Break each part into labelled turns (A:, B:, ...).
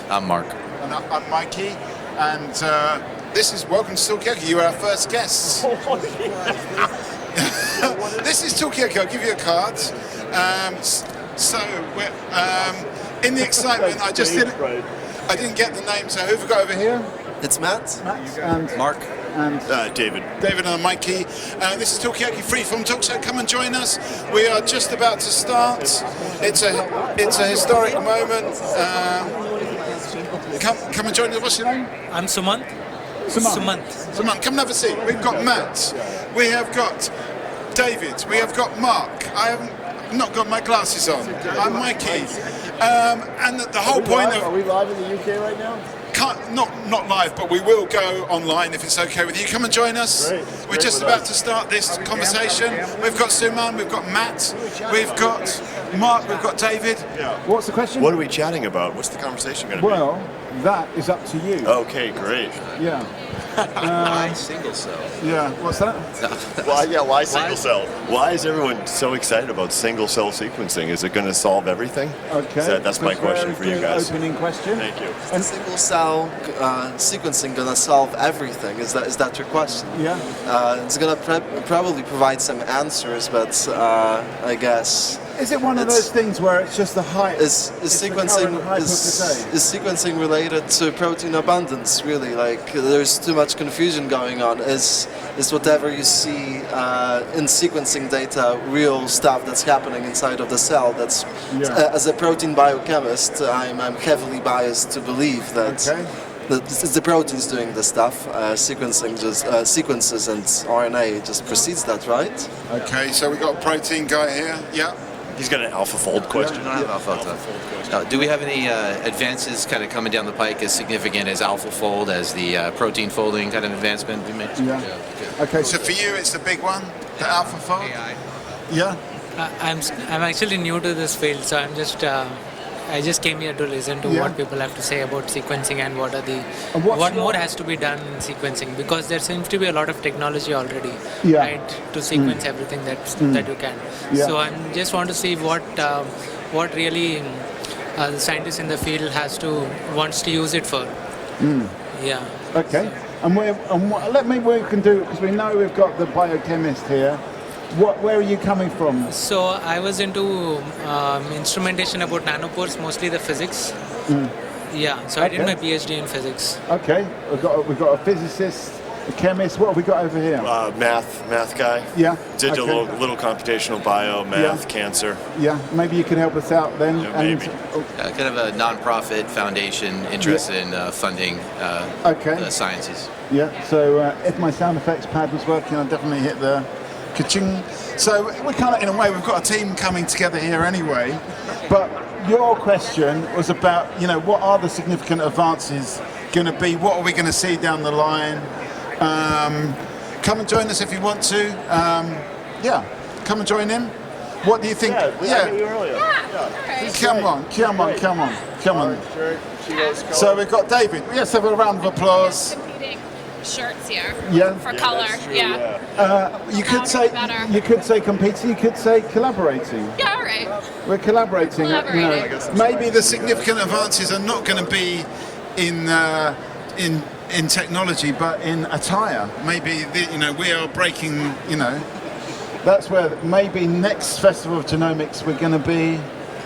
A: I'm Mark.
B: And I'm Mikey. And this is Welcome to Talkaoke. You are our first guests. This is Talkaoke. I'll give you a card. In the excitement, I didn't get the name. So who have we got over here?
C: It's Matt.
B: And
A: Mark.
B: And
D: David.
B: David and Mikey. This is Talkaoke Freeform Talk Show. Come and join us. We are just about to start. It's a historic moment. Come and join us. What's your name?
E: I'm Sumant.
B: Sumant, come and have a seat. We've got Matt. We have got David. We have got Mark. I haven't not got my glasses on. I'm Mikey. And the whole point of...
D: Are we live in the UK right now?
B: Not live, but we will go online if it's okay with you. Come and join us. We're just about to start this conversation. We've got Suman, we've got Matt, we've got Mark, we've got David.
D: What's the question? What are we chatting about? What's the conversation going to be?
B: Well, that is up to you.
D: Okay, great.
B: Yeah.
A: Why single cell?
B: Yeah, what's that?
D: Why single cell? Why is everyone so excited about single cell sequencing? Is it going to solve everything?
B: Okay.
D: That's my question for you guys.
B: Opening question.
D: Thank you.
C: And single cell sequencing gonna solve everything? Is that your question?
B: Yeah.
C: It's gonna probably provide some answers, but I guess.
B: Is it one of those things where it's just the hype?
C: Is sequencing related to protein abundance? Really, like there's too much confusion going on. Is whatever you see in sequencing data real stuff that's happening inside of the cell? That's as a protein biochemist, I'm heavily biased to believe that. It's the proteins doing the stuff. Sequencing just sequences and RNA just precedes that, right?
B: Okay, so we got a protein guy here. Yeah.
D: He's got an AlphaFold question.
A: I have AlphaFold. Do we have any advances kind of coming down the pike as significant as AlphaFold, as the protein folding kind of advancement we mentioned?
B: Yeah. Okay, so for you, it's the big one, the AlphaFold.
E: AI.
B: Yeah.
E: I'm actually new to this field, so I just came here to listen to what people have to say about sequencing and what more has to be done in sequencing, because there seems to be a lot of technology already, right, to sequence everything that you can. So I just want to see what really the scientists in the field wants to use it for. Yeah.
B: Okay. And we can do, because we know we've got the biochemist here. Where are you coming from?
E: So I was into instrumentation about nanopores, mostly the physics. Yeah, so I did my PhD in physics.
B: Okay, we've got a physicist, a chemist. What have we got over here?
D: Math guy.
B: Yeah.
D: Did a little computational bio, math, cancer.
B: Yeah, maybe you can help us out then.
D: Yeah, maybe.
A: Kind of a non-profit foundation interested in funding the sciences.
B: Yeah, so if my sound effects pad was working, I'd definitely hit the ka-ching. So we're kind of, in a way, we've got a team coming together here anyway. But your question was about, what are the significant advances going to be? What are we going to see down the line? Come and join us if you want to. Come and join in. What do you think? Come on. So we've got David. Yes, have a round of applause.
F: Shirts here for
B: Yeah.
F: color.
B: You could say competing. You could say collaborating.
F: Yeah, all right.
B: We're collaborating.
F: Collaborating.
B: Maybe the significant advances are not going to be in technology, but in attire. Maybe we are breaking. That's where maybe next Festival of Genomics we're going to be.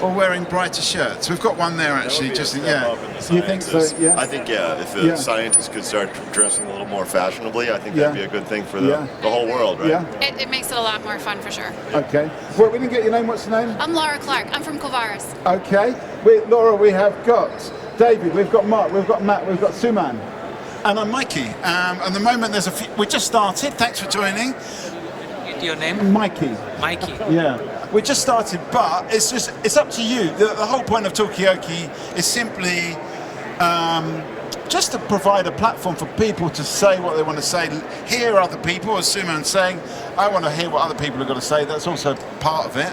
B: Or wearing brighter shirts. We've got one there actually. You think so? Yeah.
D: I think if the scientists could start dressing a little more fashionably, I think that'd be a good thing for the whole world, right?
B: Yeah.
F: It makes it a lot more fun for sure.
B: Okay. Well, we didn't get your name. What's your name?
F: I'm Laura Clark. I'm from Kovaris.
B: Okay. Laura, we have got David. We've got Mark. We've got Matt. We've got Suman. And I'm Mikey. At the moment, there's a few. We just started. Thanks for joining.
E: Your name?
B: Mikey. Yeah. We just started, but it's up to you. The whole point of Talkaoke is simply just to provide a platform for people to say what they want to say, hear other people, as Suman's saying. I want to hear what other people have got to say. That's also part of it.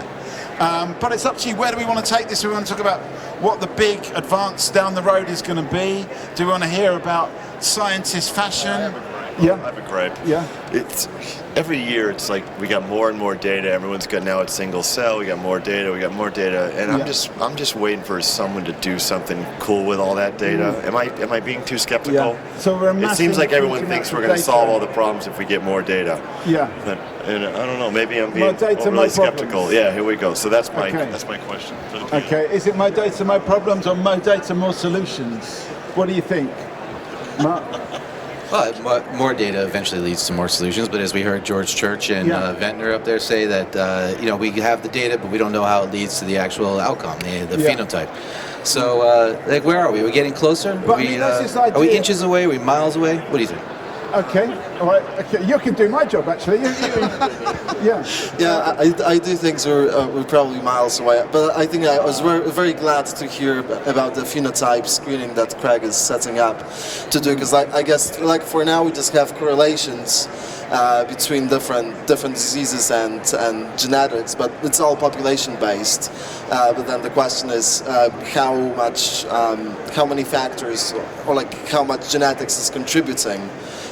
B: But it's up to you. Where do we want to take this? Do we want to talk about what the big advance down the road is going to be? Do we want to hear about scientist fashion? Yeah.
D: I have a gripe.
B: Yeah.
D: It's every year. It's like we got more and more data. Everyone's got now it's single cell. We got more data. We got more data, and I'm just waiting for someone to do something cool with all that data. Am I being too skeptical?
B: Yeah. So we're
D: It seems like everyone
B: amassing
D: thinks we're
B: huge
D: going to
B: amounts of
D: solve
B: data.
D: all the problems if we get more data.
B: Yeah.
D: But and I don't know. Maybe I'm
B: More
D: being
B: data,
D: overly
B: more
D: skeptical.
B: problems.
D: Yeah. Here we go. So that's my
B: Okay.
D: question.
B: Okay. Is it more data, more problems, or more data, more solutions? What do you think, Mark?
A: Well, more data eventually leads to more solutions, but as we heard George Church and Ventnor up there say that, we have the data, but we don't know how it leads to the actual outcome, the phenotype. So, where are we? Are we getting closer?
B: But, I mean, that's this idea.
A: Are we inches away? Are we miles away? What do you think?
B: Okay, all right. Okay, you can do my job actually. Yeah.
C: Yeah, I do think we're probably miles away, but I think I was very glad to hear about the phenotype screening that Craig is setting up to do, because I guess like for now we just have correlations between different diseases and genetics, but it's all population based. But then the question is how many factors or like how much genetics is contributing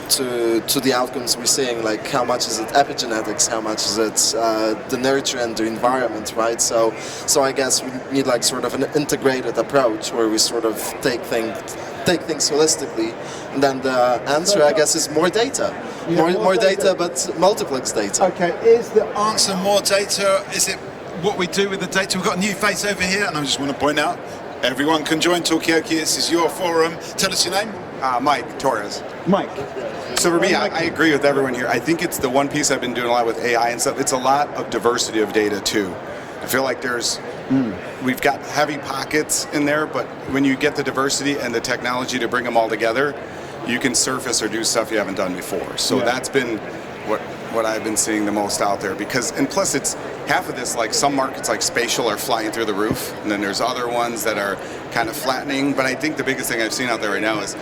C: to the outcomes we're seeing, like how much is it epigenetics, how much is it the nurture and the environment, right? So I guess we need like sort of an integrated approach where we sort of take things holistically, and then the answer I guess is more data.
B: Yeah,
C: more data, but multiplex data.
B: Okay, is the answer more data? Is it what we do with the data? We've got a new face over here, and I just want to point out, everyone can join Talkaoke. This is your forum. Tell us your name.
G: Mike Torres.
B: Mike.
G: So for me, I agree with everyone here. I think it's the one piece I've been doing a lot with AI and stuff. It's a lot of diversity of data too. I feel like we've got heavy pockets in there, but when you get the diversity and the technology to bring them all together, you can surface or do stuff you haven't done before. So that's been what I've been seeing the most out there, because, and plus it's half of this, like some markets like spatial are flying through the roof, and then there's other ones that are kind of flattening. But I think the biggest thing I've seen out there right now is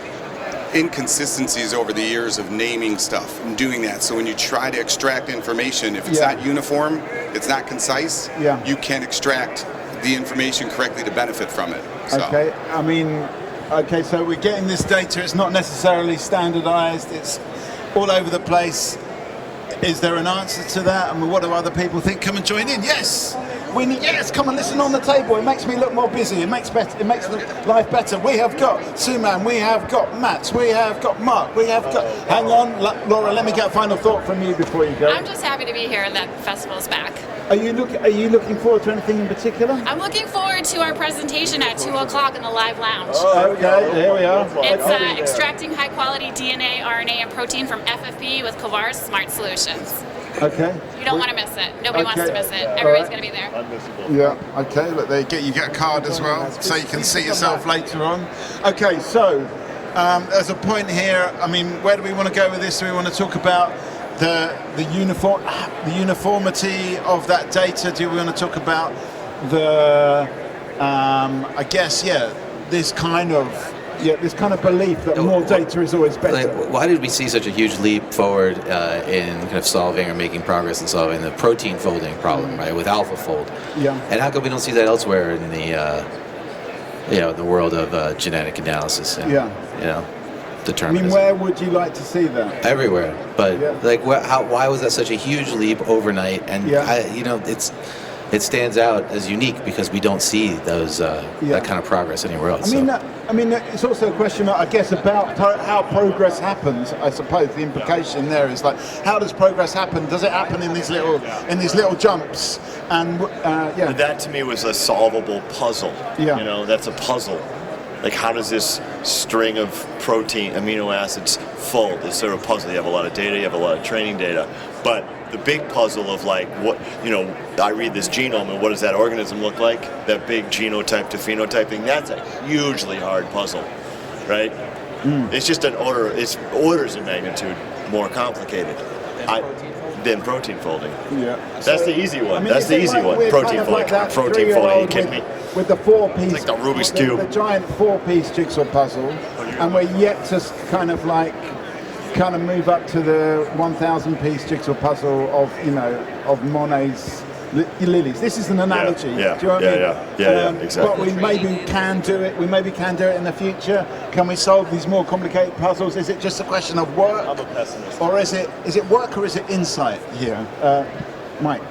G: inconsistencies over the years of naming stuff and doing that. So when you try to extract information, if it's not uniform, it's not concise, you can't extract the information correctly to benefit from it. So.
B: Okay, I mean, okay, so we're getting this data, it's not necessarily standardized, it's all over the place. Is there an answer to that? I mean, what do other people think? Come and join in. Yes, yes. Come and listen on the table. It makes me look more busy. It makes life better. We have got Suman. We have got Matt. We have got Mark. We have got. Hang on, Laura. Let me get a final thought from you before you go.
F: I'm just happy to be here and that the festival's back.
B: Are you looking forward to anything in particular?
F: I'm looking forward to our presentation at 2 o'clock in the live lounge.
B: Oh, okay, here we are.
F: It's extracting high quality DNA, RNA, and protein from FFP with Kovar's Smart Solutions.
B: Okay.
F: You don't want to miss it. Nobody wants to miss it. Everybody's going to be there.
B: Yeah, okay, look, you get a card as well, so you can see yourself later on. Okay, so there's a point here. I mean, where do we want to go with this? Do we want to talk about the uniformity of that data? Do we want to talk about the, I guess, this kind of belief that more data is always better?
A: Why did we see such a huge leap forward in kind of solving or making progress in solving the protein folding problem, right, with AlphaFold?
B: Yeah.
A: And how come we don't see that elsewhere in the world of genetic analysis? And,
B: I mean,
A: determinism?
B: where would you like to see that?
A: Everywhere, but why was that such a huge leap overnight? And it stands out as unique because we don't see those that kind of progress anywhere else.
B: I mean, it's also a question, I guess, about how progress happens. I suppose the implication there is like, how does progress happen? Does it happen in these little jumps? And
D: that to me was a solvable puzzle.
B: Yeah.
D: You know, that's a puzzle. Like, how does this string of protein, amino acids fold? It's sort of a puzzle. You have a lot of data, you have a lot of training data. But the big puzzle of like, I read this genome and what does that organism look like? That big genotype to phenotype thing, that's a hugely hard puzzle, right? It's just it's orders of magnitude more complicated than protein folding.
B: Yeah.
D: That's the easy one.
B: I mean,
D: that's the easy one. Protein folding. Protein folding. Are you kidding me?
B: With the 4-piece,
D: it's like the Rubik's Cube.
B: The giant 4-piece jigsaw puzzle, and we're yet to kind of move up to the 1,000-piece jigsaw puzzle of Monet's lilies. This is an analogy.
D: Yeah,
B: Do you know what I mean?
D: yeah, exactly.
B: But we maybe can do it. We maybe can do it in the future. Can we solve these more complicated puzzles? Is it just a question of work?
D: I'm a pessimist.
B: Or is it work or is it insight here? Mike?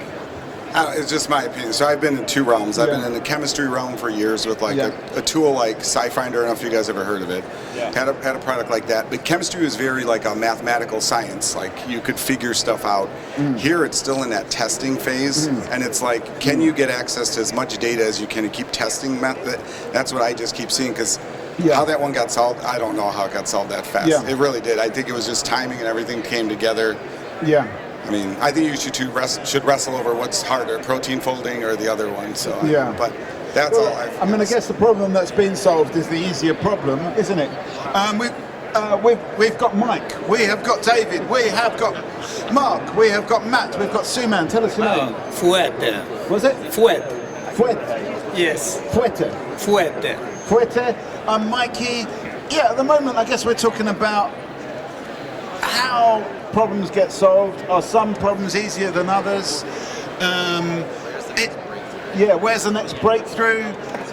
G: It's just my opinion. So I've been in two realms. I've been in the chemistry realm for years with like a tool like SciFinder. I don't know if you guys ever heard of it.
D: Yeah.
G: Had a product like that. But chemistry was very like a mathematical science. Like you could figure stuff out. Here it's still in that testing phase, and it's like, can you get access to as much data as you can and keep testing method? That's what I just keep seeing because. How that one got solved, I don't know how it got solved that fast. It really did. I think it was just timing and everything came together.
B: Yeah.
G: I mean, I think you should wrestle over what's harder, protein folding or the other one. So, but that's all.
B: I mean, I guess the problem that's been solved is the easier problem, isn't it? We've got Mike, we have got David, we have got Mark, we have got Matt, we've got Suman. Tell us your name.
H: Fuete.
B: Was it?
H: Fuete.
B: Fuete.
H: Yes.
B: Fuete.
H: Fuete.
B: Fuete. Mikey. Yeah, at the moment, I guess we're talking about how problems get solved. Are some problems easier than others? Where's the next breakthrough?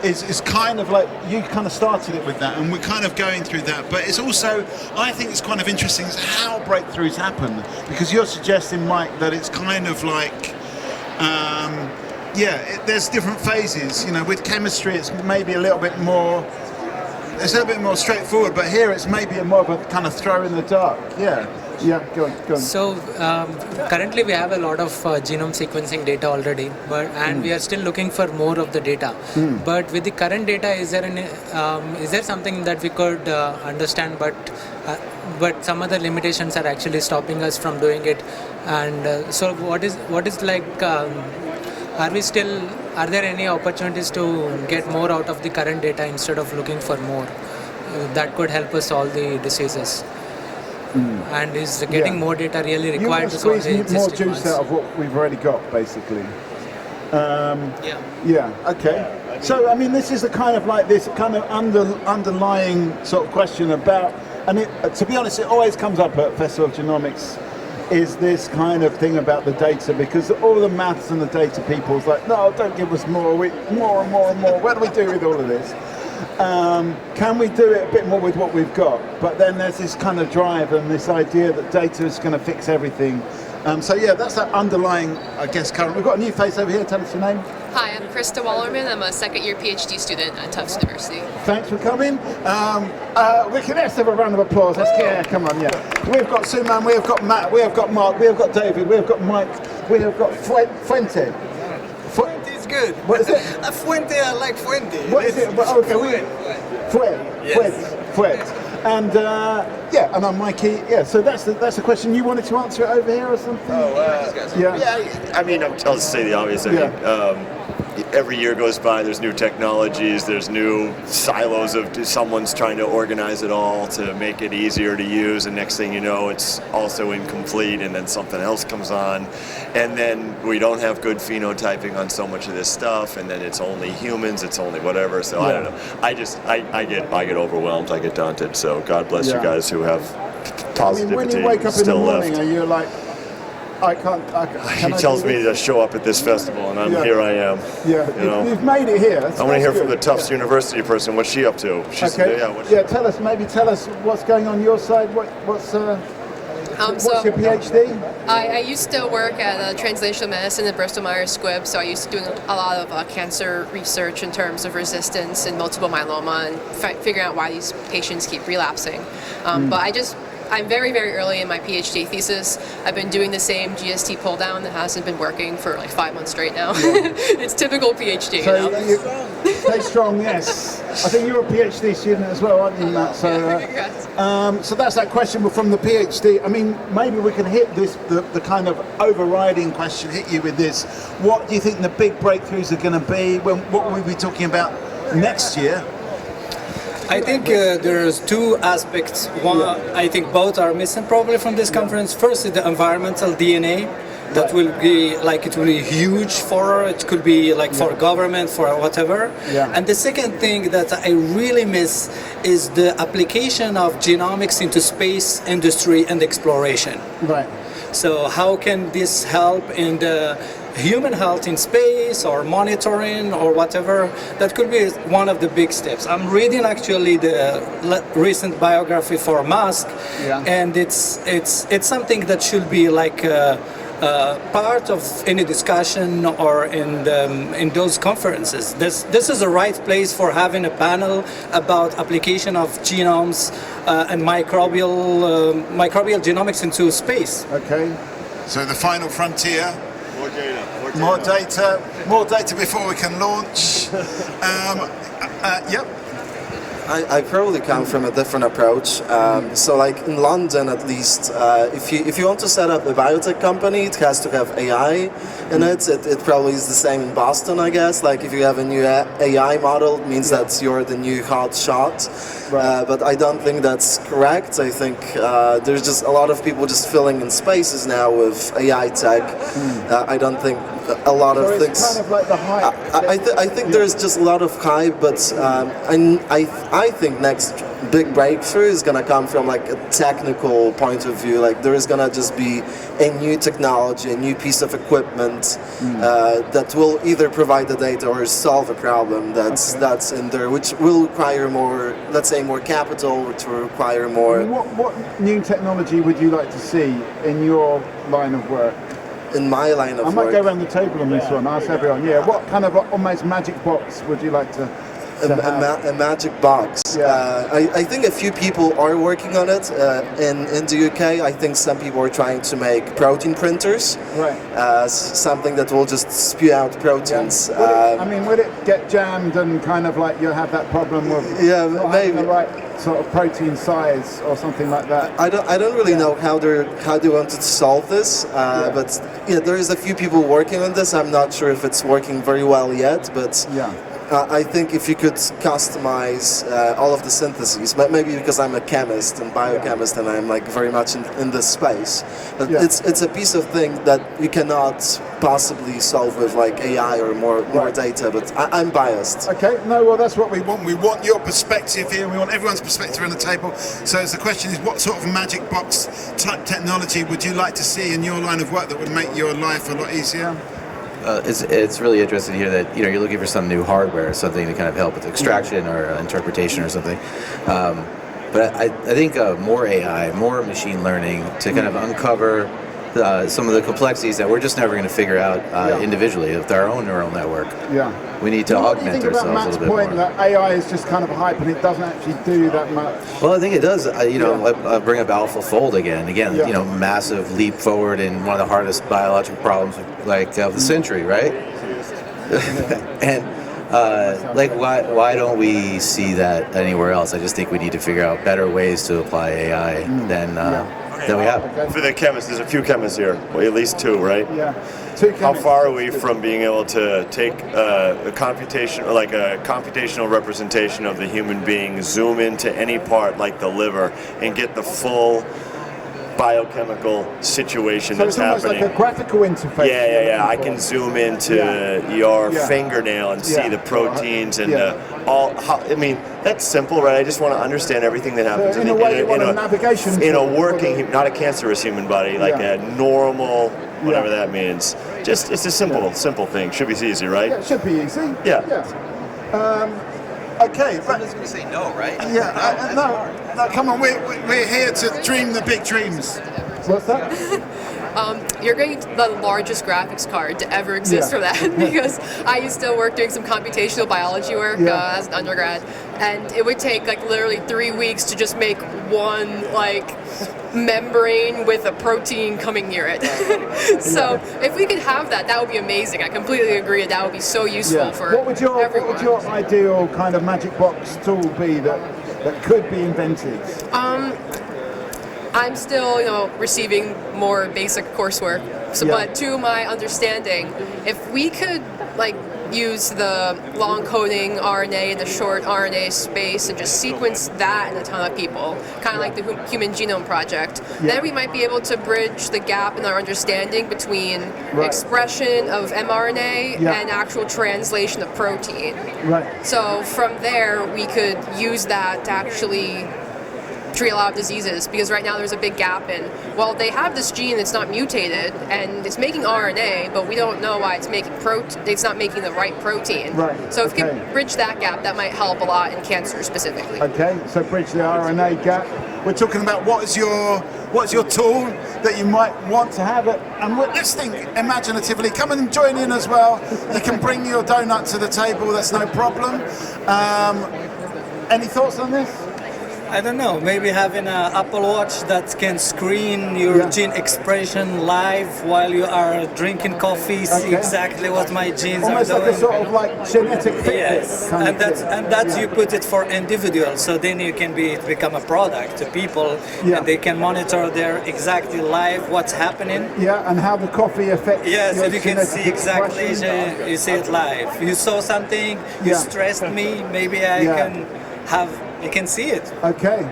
B: Is kind of like, you kind of started it with that, and we're kind of going through that. But it's also, I think it's kind of interesting is how breakthroughs happen, because you're suggesting, Mike, that it's kind of like, there's different phases. You know, with chemistry, it's maybe a little bit more. It's a little bit more straightforward, but here it's maybe more of a kind of throw in the dark. Go on.
E: So currently we have a lot of genome sequencing data already, and we are still looking for more of the data. But with the current data, is there something that we could understand, but some other limitations are actually stopping us from doing it? And so what is like? Are there any opportunities to get more out of the current data instead of looking for more that could help us solve the diseases? And is getting more data really required to solve the
B: more
E: existing
B: juice
E: ones?
B: out of what we've already got, basically. Okay. So, I mean, this is the kind of like this kind of underlying sort of question about, and to be honest, it always comes up at Festival of Genomics, is this kind of thing about the data, because all the maths and the data people's like, no, don't give us more, more and more and more. What do we do with all of this? Can we do it a bit more with what we've got? But then there's this kind of drive and this idea that data is going to fix everything. That's that underlying, I guess, current. We've got a new face over here. Tell us your name.
I: Hi, I'm Krista Wallerman. I'm a second-year PhD student at Tufts University.
B: Thanks for coming. Let's have a round of applause. Come on, We've got Suman, we have got Matt, we have got Mark, we have got David, we have got Mike, we have got Fuente.
H: Fuente is good.
B: What is it?
H: Fuente, I like Fuente.
B: What is it? Fuente. And and I'm Mikey. So that's the question. You wanted to answer it over here or something?
D: I mean, I'll just say the obvious. I mean, every year goes by, there's new technologies, there's new silos of someone's trying to organize it all to make it easier to use, and next thing you know, it's also incomplete, and then something else comes on, and then we don't have good phenotyping on so much of this stuff, and then it's only humans, it's only whatever. So I don't know. I get overwhelmed, I get daunted. So God bless you guys who have positivity.
B: When you wake up in the morning, are you like,
D: he tells me to show up at this festival, and
B: here
D: I am.
B: You've made it here.
D: I want to hear from the Tufts University person. What's she up to?
B: Tell us what's going on your side. What's your PhD?
I: I used to work at translational medicine at Bristol Myers Squibb, so I used to doing a lot of cancer research in terms of resistance and multiple myeloma and figuring out why these patients keep relapsing. But I'm very, very early in my PhD thesis. I've been doing the same GST pull down that hasn't been working for like 5 months straight now. It's typical PhD.
B: Stay strong, yes. I think you're a PhD student as well, aren't you, Matt? So that's that question from the PhD. I mean, maybe we can hit this, the kind of overriding question, hit you with this. What do you think the big breakthroughs are going to be? What will we be talking about next year?
H: I think there's two aspects. One, I think both are missing probably from this conference. First is the environmental DNA. That will be like, it will be huge it could be like for government, for whatever. And the second thing that I really miss is the application of genomics into space industry and exploration.
B: Right.
H: So how can this help in the human health in space or monitoring or whatever. That could be one of the big steps. I'm reading actually the recent biography for Musk, and it's something that should be like part of any discussion or in those conferences. This is the right place for having a panel about application of genomes and microbial genomics into space.
B: Okay, so the final frontier.
D: More data.
B: More data before we can launch. Yep.
C: I probably come from a different approach. So like in London at least, if you want to set up a biotech company, it has to have AI in it. It probably is the same in Boston, I guess. Like if you have a new AI model, it means that you're the new hot shot. But I don't think that's correct. I think there's just a lot of people just filling in spaces now with AI tech. I don't think a lot of things.
B: It's kind of like the hype.
C: I think there's just a lot of hype, but I think next big breakthrough is gonna come from like a technical point of view. Like there is gonna just be a new technology, a new piece of equipment that will either provide the data or solve a problem that's in there, which will require more, let's say, more capital, which will require more.
B: What new technology would you like to see in your line of work?
C: In my line of work.
B: I might go around the table on this one, ask everyone. Yeah, what kind of almost magic box would you like to
C: a magic box. I think a few people are working on it in the UK. I think some people are trying to make protein printers. Something that will just spew out proteins.
B: Would it get jammed and kind of like you have that problem with not having the right sort of protein size or something like that?
C: I don't really know how they wanted to solve this, but there is a few people working on this. I'm not sure if it's working very well yet, but I think if you could customize all of the syntheses, maybe because I'm a chemist and biochemist and I'm like very much in this space, but it's a piece of thing that you cannot possibly solve with like AI or more data, but I'm biased.
B: Okay, no, well that's what we want. We want your perspective here, we want everyone's perspective on the table. So the question is, what sort of magic box type technology would you like to see in your line of work that would make your life a lot easier?
A: It's really interesting to hear that you're looking for some new hardware, something to kind of help with extraction or interpretation or something. But I think more AI, more machine learning to kind of uncover some of the complexities that we're just never going to figure out individually with our own neural network. We need to augment ourselves a little bit more.
B: What do you think about Matt's point that AI is just kind of hype and it doesn't actually do that much?
A: Well, I think it does. I bring up AlphaFold again. Massive leap forward in one of the hardest biological problems of the century, right? And why don't we see that anywhere else? I just think we need to figure out better ways to apply AI than we have.
D: For the chemists, there's a few chemists here, well, at least two, right?
B: Yeah. Two chemists.
D: How far are we from being able to take a computational representation of the human being, zoom into any part like the liver, and get the full biochemical situation that's happening?
B: So it's almost like a graphical interface.
D: Yeah. I can zoom into your fingernail and see the proteins and that's simple, right? I just want to understand everything that happens
B: in a navigation
D: in a working, not a cancerous human body, like a normal, whatever that means. Just it's a simple thing. Should be easy, right?
B: Yeah, it should be easy. Okay,
A: someone's going to say no, right?
B: No, come on, we're here to dream the big dreams. What's that?
I: You're getting the largest graphics card to ever exist for that, because I used to work doing some computational biology work as an undergrad, and it would take like literally 3 weeks to just make one membrane with a protein coming near it. So if we could have that would be amazing. I completely agree that would be so useful for everyone.
B: What would your ideal kind of magic box tool be that could be invented?
I: I'm still, receiving more basic coursework. But to my understanding, if we could use the long coding RNA and the short RNA space and just sequence that in a ton of people, kind of like the Human Genome Project, then we might be able to bridge the gap in our understanding between expression of mRNA and actual translation of protein. So from there, we could use that to actually treat a lot of diseases, because right now there's a big gap in, well, they have this gene that's not mutated and it's making RNA, but we don't know why it's not making the right protein.
B: Right.
I: So if we can bridge that gap, that might help a lot in cancer specifically.
B: Okay, so bridge the RNA gap. We're talking about what's your tool that you might want to have it, and let's think imaginatively. Come and join in as well. You can bring your donut to the table. That's no problem. Any thoughts on this?
H: I don't know, maybe having an Apple Watch that can screen your gene expression live while you are drinking coffee, see exactly what my genes
B: almost
H: are doing.
B: like a sort of like genetic Fitbit.
H: Yes, and that's you put it for individuals, so then you can become a product to people, and they can monitor their exactly live what's happening.
B: Yeah, and how the coffee affects.
H: Yes,
B: your
H: and you can see exactly,
B: expression.
H: you see it live. You saw something, you stressed me, maybe I can have. You can see it.
B: Okay.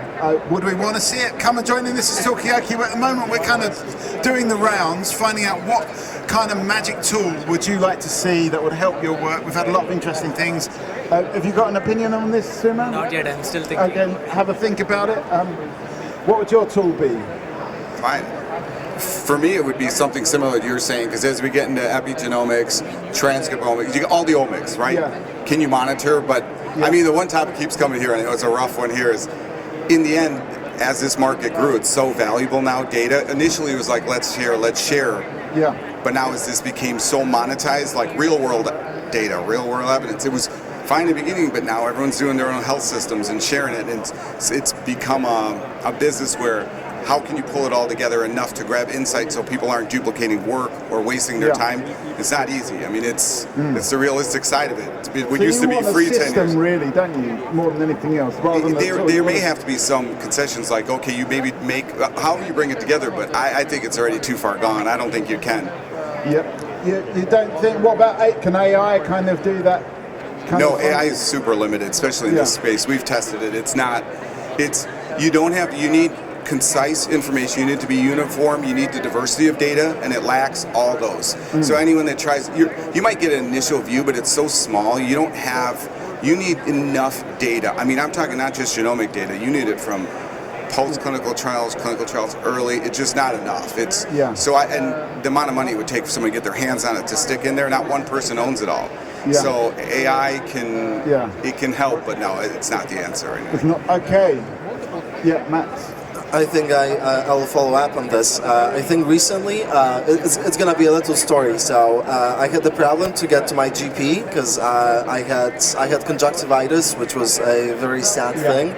B: Would we want to see it? Come and join in. This is Talkaoke. At the moment, we're kind of doing the rounds, finding out what kind of magic tool would you like to see that would help your work. We've had a lot of interesting things. Have you got an opinion on this, Suman?
E: Not yet. I'm still thinking.
B: Okay, have a think about it. What would your tool be?
J: Fine. For me, it would be something similar to you're saying, because as we get into epigenomics, transcriptomics, you get all the omics, right?
B: Yeah.
J: Can you monitor? But I mean, the one topic keeps coming here, and I know it's a rough one here, is in the end, as this market grew, it's so valuable now, data. Initially, it was like, let's share.
B: Yeah.
J: But now as this became so monetized, like real world data, real world evidence, it was fine in the beginning, but now everyone's doing their own health systems and sharing it. And it's become a business where how can you pull it all together enough to grab insight so people aren't duplicating work or wasting their time? It's not easy. I mean, it's the realistic side of it. It used to be free 10 years.
B: System, really, don't you? More than anything else.
J: There may have to be some concessions, like, okay, you maybe make, how do you bring it together? But I think it's already too far gone. I don't think you can.
B: Yep. You don't think, what about can AI kind of do that?
J: No, AI is super limited, especially in this space. We've tested it. You need concise information, you need to be uniform, you need the diversity of data, and it lacks all those. So anyone that tries, you might get an initial view, but it's so small, you need enough data. I mean, I'm talking not just genomic data, you need it from post-clinical trials, clinical trials early, it's just not enough. And the amount of money it would take for someone to get their hands on it to stick in there, not one person owns it all. Yeah. So AI can help, but no, it's not the answer right now.
B: It's not, okay. Yeah, Matt.
C: I think I'll follow up on this. I think recently, it's going to be a little story. So I had the problem to get to my GP because I had conjunctivitis, which was a very sad thing.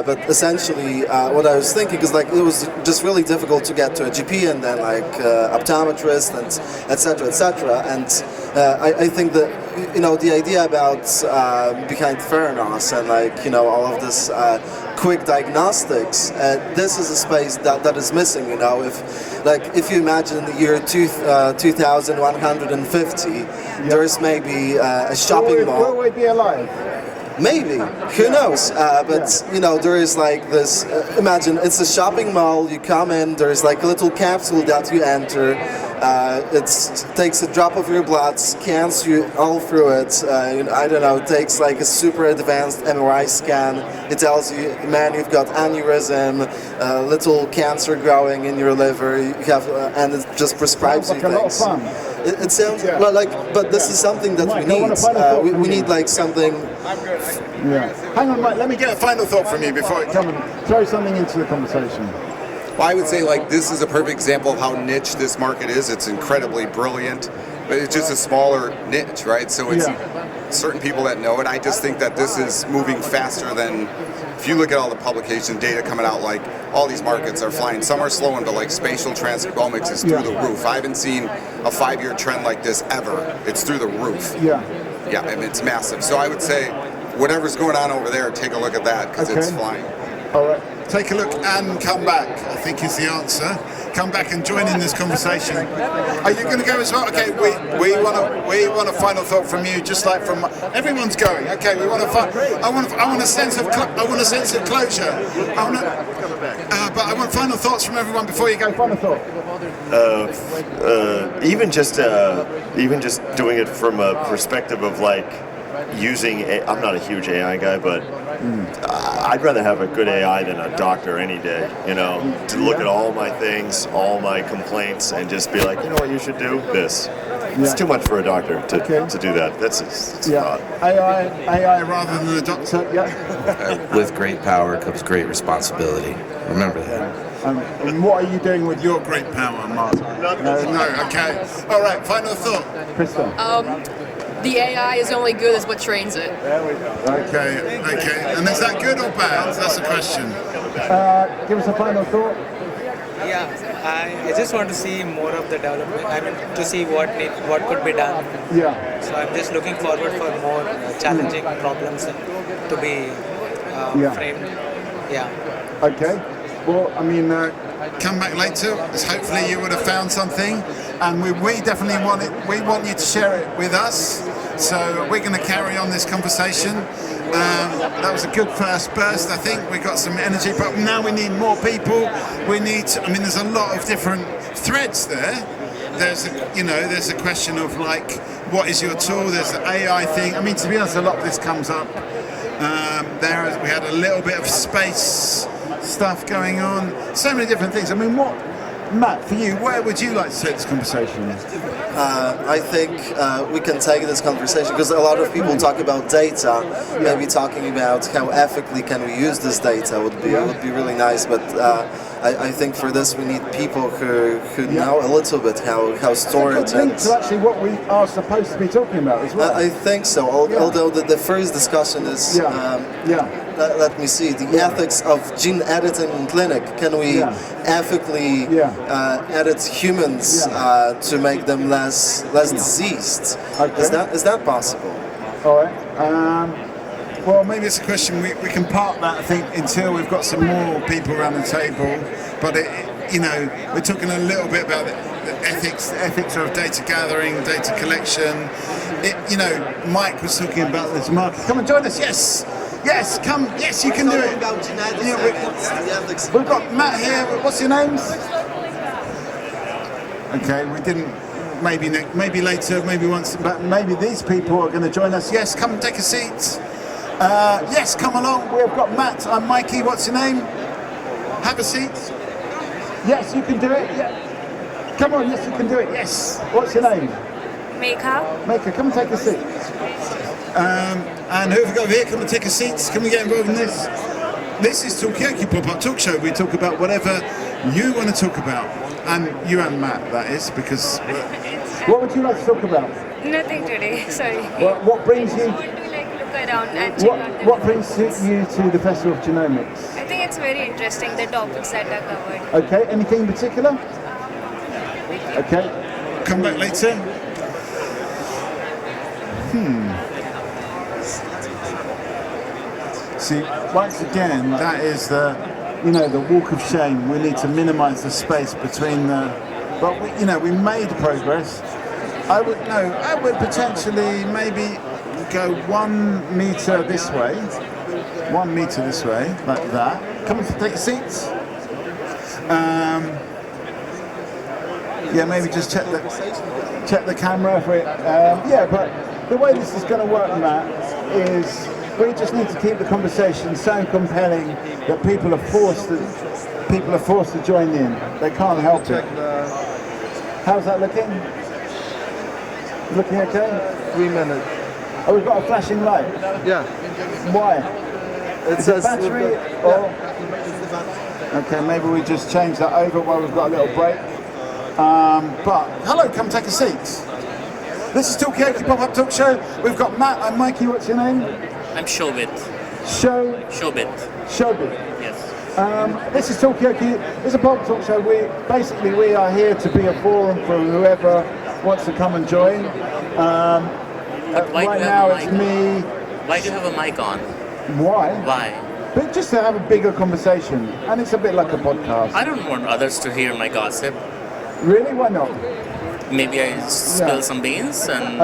C: But essentially, what I was thinking is like it was just really difficult to get to a GP and then like optometrist and etc. etc. And I think that the idea about behind Theranos and like all of this quick diagnostics, this is a space that is missing. If you imagine the year 2150, there is maybe a shopping mall.
B: Will we be alive?
C: Maybe, who knows? But there is like this. Imagine it's a shopping mall. You come in. There is like a little capsule that you enter. It takes a drop of your blood, scans you all through it. I don't know. It takes like a super advanced MRI scan. It tells you, man, you've got aneurysm, little cancer growing in your liver. You have, and it just prescribes you things.
B: Sounds like a lot of fun.
C: It sounds but this is something that we need. We need like something.
B: Yeah. Hang on, Mike. Let me get a final thought from you before I come and throw something into the conversation.
J: Well, I would say like this is a perfect example of how niche this market is. It's incredibly brilliant, but it's just a smaller niche, right? So it's certain people that know it. I just think that this is moving faster than. If you look at all the publication data coming out, like all these markets are flying. Some are slowing, but like spatial transcriptomics is through the roof. I haven't seen a 5-year trend like this ever. It's through the roof.
B: Yeah,
J: I mean, it's massive. So I would say, whatever's going on over there, take a look at that because it's flying.
B: All right, take a look and come back, I think is the answer. Come back and join in this conversation. Are you going to go as well? Okay, we want a final thought from you, just like from everyone's going. Okay, we want I want a sense of closure. But I want final thoughts from everyone before you go. Final thought.
D: Even just doing it from a perspective of like using, I'm not a huge AI guy, but I'd rather have a good AI than a doctor any day, you know, to look at all my things, all my complaints, and just be like, you know what you should do? This. It's too much for a doctor to do that. It's not.
B: AI rather than the doctor,
A: With great power comes great responsibility. Remember that.
B: And what are you doing with your great power, Mark? No, okay. All right, final thought.
A: Krista.
I: The AI is only good as what trains it.
B: Okay. And is that good or bad? That's the question.
K: Give us a final thought.
E: Yeah, I just want to see more of the development. I mean, to see what could be done.
K: Yeah.
E: So I'm just looking forward for more challenging problems to be framed. Yeah.
B: Okay. Well, I mean, come back later. Hopefully, you would have found something, and we definitely want it. We want you to share it with us. So we're going to carry on this conversation. That was a good first burst. I think we got some energy, but now we need more people. There's a lot of different threads there. There's a question of like, what is your tool? There's the AI thing. I mean, to be honest, a lot of this comes up. We had a little bit of space stuff going on. So many different things. I mean, Matt, for you, where would you like to take this conversation?
C: I think we can take this conversation because a lot of people talk about data. Maybe talking about how ethically can we use this data would be really nice. But I think for this we need people who know a little bit how storage and
K: to actually what we are supposed to be talking about as well.
C: I think so. Although the first discussion is let me see, the ethics of gene editing in clinic. Can we ethically edit humans to make them less diseased?
B: Okay.
C: Is that possible?
K: All right.
B: Well, maybe it's a question we can park that, I think, until we've got some more people around the table. But we're talking a little bit about the ethics of data gathering, data collection. Mike was talking about this. Mark, come and join us. Yes, come. Yes, you can do it. We've got Matt here. What's your names? Okay, we didn't. Maybe later, maybe once, but maybe these people are going to join us. Yes, come and take a seat. Yes, come along. We've got Matt. I'm Mikey. What's your name? Have a seat. Yes, you can do it. Yeah. Come on. Yes, you can do it. Yes. What's your name? Meka, come and take a seat. And who have we got here? Come and take a seat. Can we get involved in this? This is Talkaoke Pop-Up Talk Show. We talk about whatever you want to talk about. And you and Matt, that is, because...
K: What would you like to talk about?
L: Nothing today, sorry.
K: What brings you...
L: I want to look around and check out
K: what brings you to the Festival of Genomics?
L: I think it's very interesting, the topics that are covered.
K: Okay, anything in particular?
B: Okay. Come back later. See, once again, that is the walk of shame. We need to minimise the space between the. But we made progress. I would potentially maybe go 1 meter this way, 1 meter this way, like that. Come and take a seat. Maybe just check the camera for it. But the way this is going to work, Matt, is we just need to keep the conversation so compelling that people are forced to join in. They can't help it. How's that looking? Looking okay?
C: 3 minutes.
K: Oh, we've got a flashing light.
C: Yeah.
K: Why?
C: It says
K: battery. Okay, maybe we just change that over while we've got a little break.
B: But hello, come take a seat. This is Talkaoke Pop-Up Talk Show. We've got Matt. I'm Mikey. What's your name?
M: I'm Shobit.
K: Shobit.
M: Yes.
K: This is Talkaoke. It's a pop talk show. We are here to be a forum for whoever wants to come and join. Right now it's me.
M: Why do you have a mic on?
K: Why?
M: Why?
K: But just to have a bigger conversation, and it's a bit like a podcast.
M: I don't want others to hear my gossip.
K: Really? Why not?
M: Maybe I spill some beans and...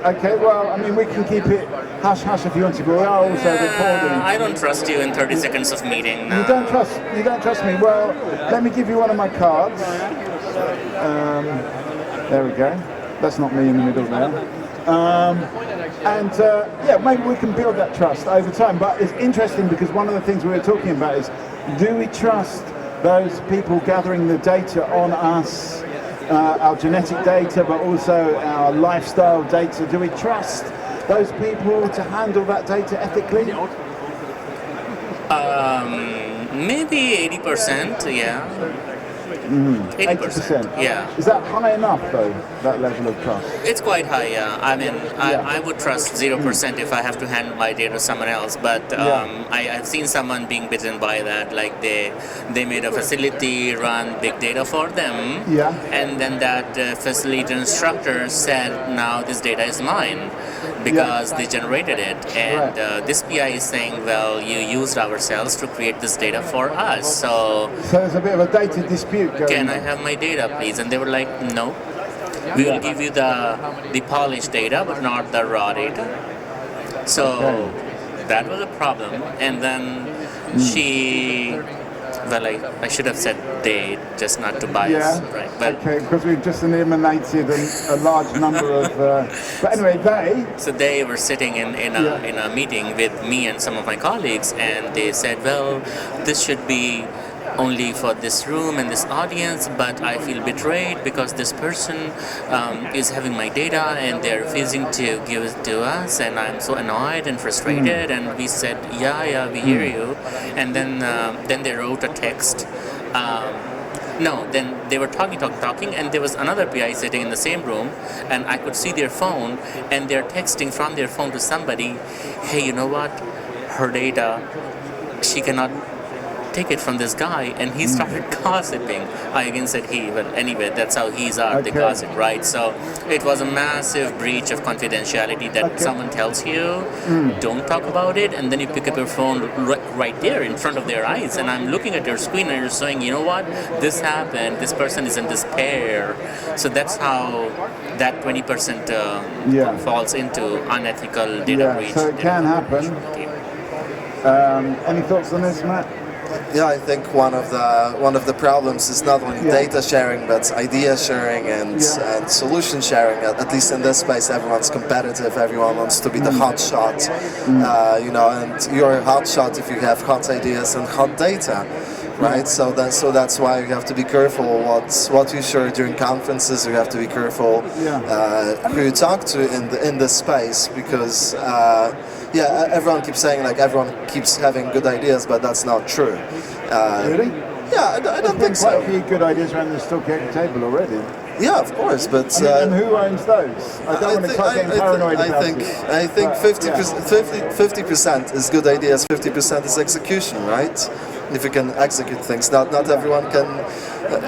K: Okay, well, I mean, we can keep it hush-hush if you want to, but we are also recording.
M: I don't trust you in 30 seconds of meeting. No.
K: You don't trust me? Well, let me give you one of my cards. There we go. That's not me in the middle there. And maybe we can build that trust over time. But it's interesting because one of the things we were talking about is, do we trust those people gathering the data on us, our genetic data, but also our lifestyle data? Do we trust those people to handle that data ethically?
M: Maybe 80%, yeah.
K: 80%.
M: Yeah.
K: Is that high enough, though, that level of trust?
M: It's quite high, yeah. I mean, I would trust 0% if I have to hand my data to someone else, but I've seen someone being bitten by that. Like they made a facility run big data for them, and then that facility instructor said, now this data is mine, because they generated it. And this PI is saying, well, you used our cells to create this data for us, so
K: there's a bit of a data dispute going
M: can
K: on.
M: I have my data, please? And they were like, no. We will give you the polished data, but not the raw data. So that was a problem. And then I should have said they, just not to bias, right? But
K: okay, because we've just eliminated a large number of. But anyway,
M: So they were sitting in a meeting with me and some of my colleagues, and they said, well, this should be only for this room and this audience, but I feel betrayed because this person is having my data and they're refusing to give it to us, and I'm so annoyed and frustrated. And we said, yeah, we hear you. And then they wrote a text. Then they were talking, and there was another PI sitting in the same room, and I could see their phone, and they're texting from their phone to somebody, hey, you know what? Her data, she cannot take it from this guy, and he started gossiping. I again said he, but anyway, that's how he's are, they gossip, right? So it was a massive breach of confidentiality that someone tells you, don't talk about it, and then you pick up your phone right there in front of their eyes, and I'm looking at your screen and you're saying, you know what, this happened, this person is in despair. So that's how that 20% falls into unethical data breach.
K: So it can happen. Any thoughts on this, Matt?
C: Yeah, I think one of the problems is not only data sharing, but idea sharing and solution sharing. At least in this space, everyone's competitive. Everyone wants to be the hot shot, and you're a hot shot if you have hot ideas and hot data, right? So that's why you have to be careful what you share during conferences. You have to be careful who you talk to in this space, because. Everyone keeps saying everyone keeps having good ideas, but that's not true.
K: Really?
C: Yeah, I don't think so.
K: Quite a few good ideas around the Talkaoke table already.
C: Yeah, of course, but
K: and who owns those? I don't want to start getting paranoid about it.
C: I think 50% is good ideas, 50% is execution, right? If you can execute things, not everyone can.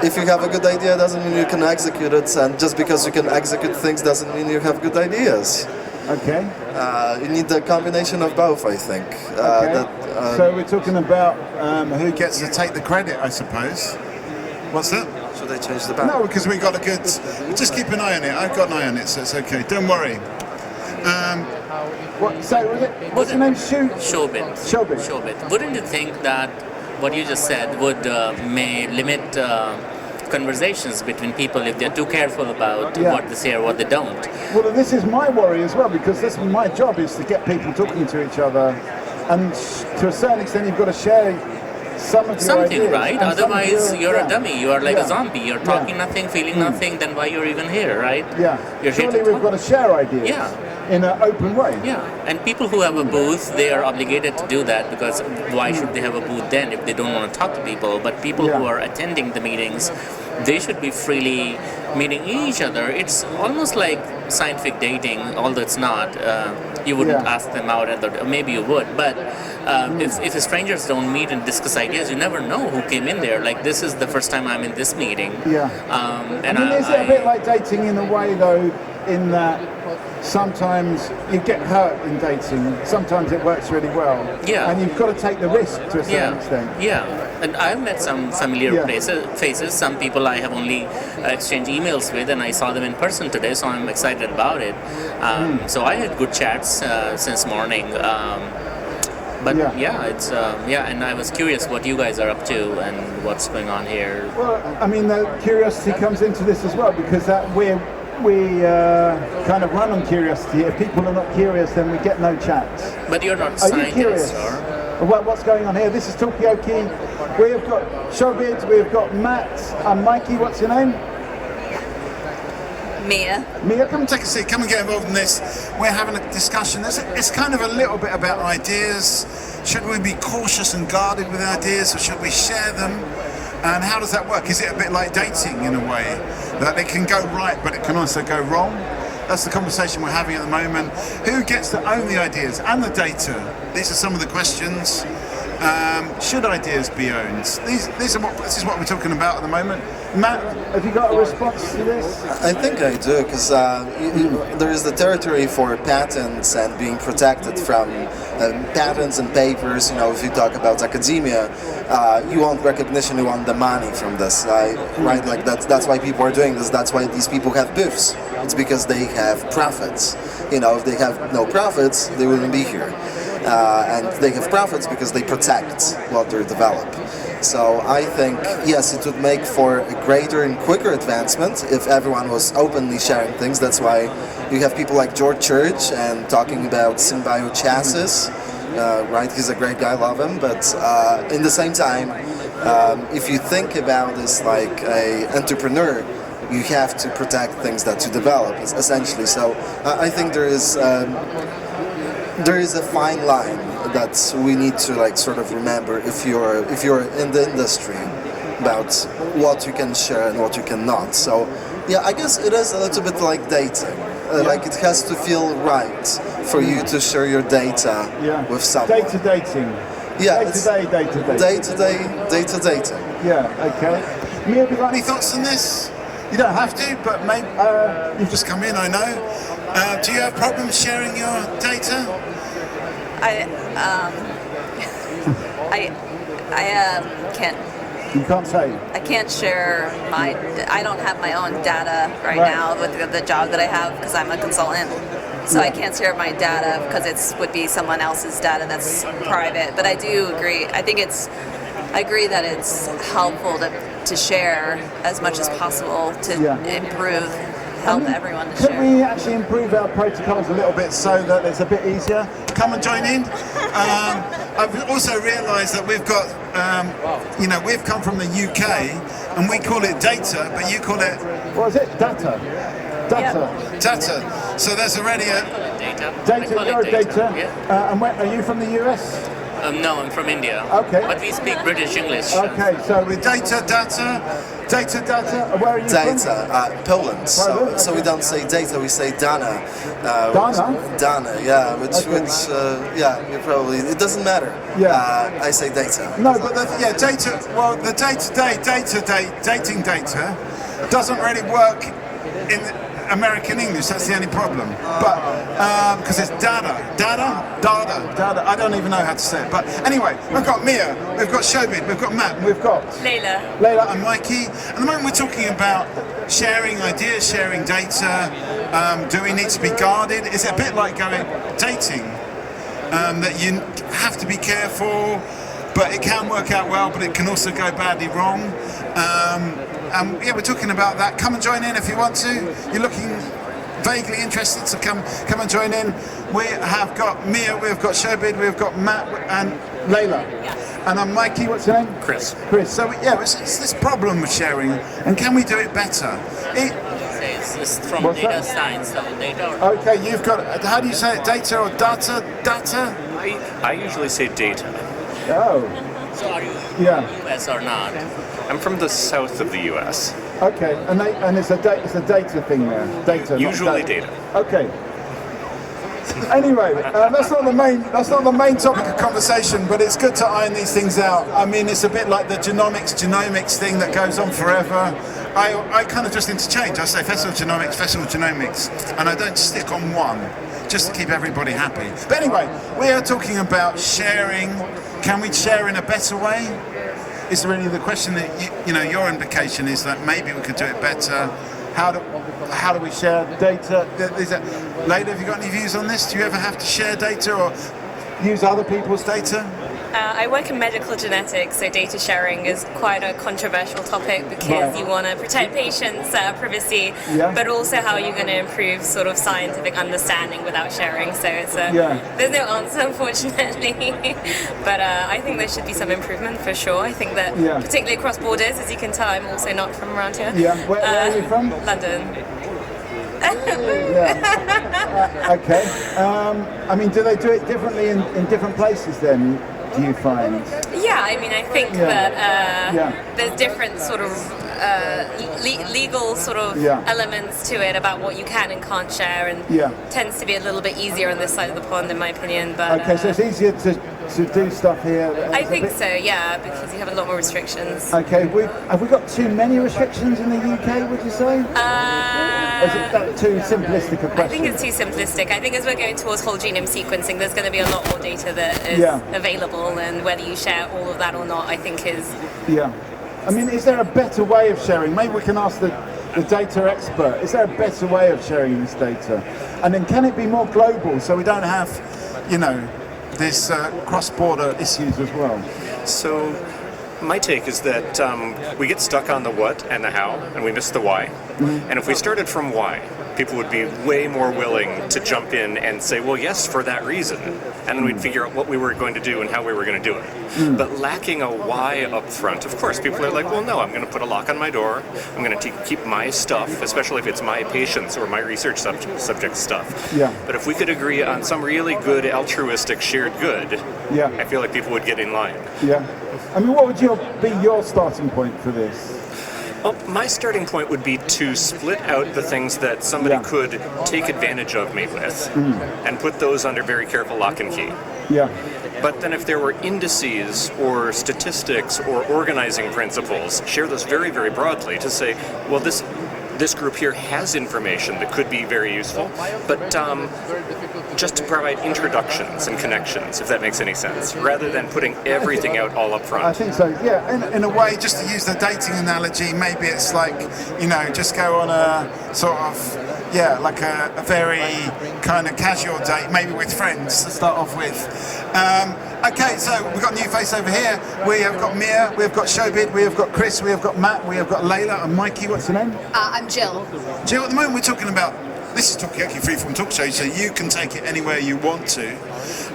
C: If you have a good idea, doesn't mean you can execute it, and just because you can execute things doesn't mean you have good ideas.
K: Okay.
C: You need the combination of both, I think.
B: So we're talking about who gets to take the credit, I suppose. What's that?
C: Should they change the band?
B: No, because we got a good. Just keep an eye on it. I've got an eye on it, so it's okay. Don't worry.
K: What's your name?
M: Shobit. Wouldn't you think that what you just said would may limit conversations between people if they're too careful about what they say or what they don't?
K: Well, this is my worry as well, because my job is to get people talking to each other, and to a certain extent you've got to share something,
M: right? Otherwise you're a dummy, you are like a zombie, you're talking nothing, feeling nothing, then why you're even here, right?
K: Surely we've got to share ideas in an open way.
M: And people who have a booth, they are obligated to do that, because why should they have a booth then if they don't want to talk to people? But people who are attending the meetings, they should be freely meeting each other. It's almost like scientific dating, although it's not. You wouldn't ask them out, maybe you would, but if strangers don't meet and discuss ideas, you never know who came in there. Like, this is the first time I'm in this meeting.
K: And is it a bit like dating in a way, though, in that sometimes you get hurt in dating, sometimes it works really well, and you've got to take the risk to a certain extent.
M: And I've met some familiar faces, some people I have only exchanged emails with, and I saw them in person today, so I'm excited about it. So I had good chats since morning. And I was curious what you guys are up to and what's going on here.
K: Well, I mean, the curiosity comes into this as well, because kind of run on curiosity. If people are not curious, then we get no chats.
M: But you're not
K: Are
M: scientists,
K: you curious?
M: or?
K: What's going on here? This is Talkaoke. We have got Shobid, we've got Matt, and Mikey. What's your name?
N: Mia.
K: Mia, come and take a seat. Come and get involved in this. We're having a discussion. It's kind of a little bit about ideas. Should we be cautious and guarded with ideas, or should we share them? And how does that work? Is it a bit like dating in a way? That it can go right, but it can also go wrong? That's the conversation we're having at the moment. Who gets to own the ideas and the data? These are some of the questions. Should ideas be owned? This is what we're talking about at the moment. Matt, have you got a response to this?
C: I think I do, because there is the territory for patents and being protected from patents and papers. You know, if you talk about academia, you want recognition, you want the money from this, right? Like that's why people are doing this. That's why these people have booths. It's because they have profits. You know, if they have no profits, they wouldn't be here. And they have profits because they protect what they develop. So I think, yes, it would make for a greater and quicker advancement if everyone was openly sharing things. That's why you have people like George Church and talking about symbiochassis, right? He's a great guy, love him. But in the same time, if you think about this like an entrepreneur, you have to protect things that you develop, essentially. So I think there is a fine line that we need to like sort of remember if you're in the industry about what you can share and what you cannot. So yeah, I guess it is a little bit like dating. Like it has to feel right for you to share your data with someone.
K: Data dating.
C: Yeah.
K: Day to day dating. Yeah. Okay. Mia, have you got any thoughts on this? You don't have to, but maybe you've just come in. I know. Do you have problems sharing your data?
N: I can't.
K: You can't say.
N: I can't share I don't have my own data right now with the job that I have because I'm a consultant. So I can't share my data because it would be someone else's data that's private. But I do agree. I agree that it's helpful to share as much as possible to help everyone to share.
K: Can we actually improve our protocols a little bit so that it's a bit easier? Come and join in. I've also realised that we've got, we've come from the UK and we call it data, but you call it, what is it? Data. Data. So there's already a data. You're a data. And where, are you from the US?
M: No, I'm from India.
K: Okay.
M: But we speak British English.
K: Okay, so with data. Where are you
C: from? Poland. So we don't say data, we say dana. Dana, yeah. Which you probably, it doesn't matter. Yeah. I say data.
K: No, but data. Well, the dating data doesn't really work in American English. That's the only problem. But because it's data. I don't even know how to say it. But anyway, we've got Mia, we've got Shobid, we've got Matt, we've got
N: Layla
K: and Mikey. At the moment, we're talking about sharing ideas, sharing data. Do we need to be guarded? Is it a bit like going dating? That you have to be careful, but it can work out well, but it can also go badly wrong. And we're talking about that. Come and join in if you want to. You're looking vaguely interested, so come and join in. We have got Mia, we've got Shobid, we've got Matt and Layla. And I'm Mikey, what's your name?
M: Chris.
K: So it's this problem with sharing, and can we do it better?
M: It's from data science, so data.
K: Okay, you've got, how do you say it, data or data? Data?
O: I usually say data.
K: Oh.
M: So are you US or not?
O: I'm from the south of the US.
K: Okay, and it's a data thing there. Data.
O: Usually data.
K: Okay. Anyway, that's not the main topic of conversation, but it's good to iron these things out. I mean, it's a bit like the genomics thing that goes on forever. I kind of just interchange. I say festival genomics, and I don't stick on one, just to keep everybody happy. But anyway, we are talking about sharing. Can we share in a better way? Is there any other question that your implication is that maybe we could do it better? How do we share data? Layla, have you got any views on this? Do you ever have to share data or use other people's data?
P: I work in medical genetics, so data sharing is quite a controversial topic because you want to protect patients' privacy, but also how you're going to improve sort of scientific understanding without sharing. So it's there's no answer, unfortunately. But I think there should be some improvement for sure. I think that particularly across borders, as you can tell, I'm also not from around here.
K: Yeah, where are you from?
P: London.
K: Okay. I mean, do they do it differently in different places then, do you find?
P: Yeah, I mean, I think that there's different sort of legal sort of elements to it about what you can and can't share, and tends to be a little bit easier on this side of the pond, in my opinion. But
K: okay, so it's easier to do stuff here.
P: I think so, yeah, because you have a lot more restrictions.
K: Okay, have we got too many restrictions in the UK, would you say? Is it that too simplistic a question?
P: I think it's too simplistic. I think as we're going towards whole genome sequencing, there's going to be a lot more data that is available, and whether you share all of that or not, I think is...
K: Yeah. I mean, is there a better way of sharing? Maybe we can ask the data expert. Is there a better way of sharing this data? And then can it be more global so we don't have, you know, this cross-border issues as well?
O: So my take is that we get stuck on the what and the how, and we miss the why. And if we started from why, people would be way more willing to jump in and say, well, yes, for that reason. And then we'd figure out what we were going to do and how we were going to do it. But lacking a why up front, of course, people are like, well, no, I'm going to put a lock on my door. I'm going to keep my stuff, especially if it's my patients or my research subject stuff.
K: Yeah.
O: But if we could agree on some really good altruistic shared good, I feel like people would get in line.
K: Yeah. I mean, what would be your starting point for this?
O: Well, my starting point would be to split out the things that somebody could take advantage of me with and put those under very careful lock and key.
K: Yeah.
O: But then if there were indices or statistics or organizing principles, share those very, very broadly to say, well, this group here has information that could be very useful, but just to provide introductions and connections, if that makes any sense, rather than putting everything out all up front.
K: I think so, yeah.
B: In a way, just to use the dating analogy, maybe it's like, you know, just go on a sort of, like a very kind of casual date, maybe with friends to start off with. Okay, so we've got a new face over here. We have got Mia, we have got Shobit, we have got Chris, we have got Matt, we have got Layla and Mikey. What's your name?
I: I'm Jill.
B: Jill, at the moment we're talking about, this is Talkaoke Freeform Talk Show, so you can take it anywhere you want to.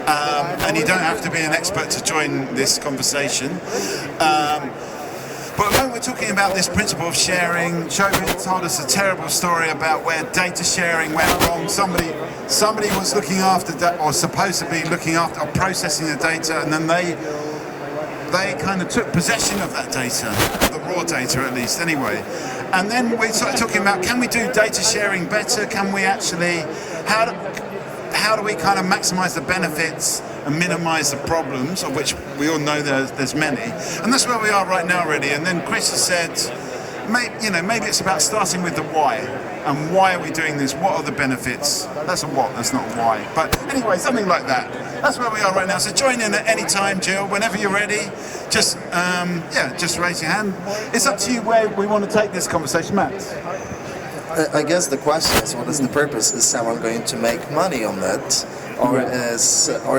B: And you don't have to be an expert to join this conversation. But at the moment we're talking about this principle of sharing. Shobit told us a terrible story about where data sharing went wrong. Somebody was looking after that, or supposed to be looking after, or processing the data, and then they kind of took possession of that data, the raw data at least anyway. And then we started talking about, can we do data sharing better? Can we actually, how do we kind of maximize the benefits and minimize the problems, of which we all know there's many? And that's where we are right now, really. And then Chris has said, maybe it's about starting with the why. And why are we doing this? What are the benefits? That's a what, that's not a why. But anyway, something like that. That's where we are right now. So join in at any time, Jill, whenever you're ready. Just raise your hand. It's up to you where we want to take this conversation, Matt.
C: I guess the question is, what is the purpose? Is someone going to make money on that? Or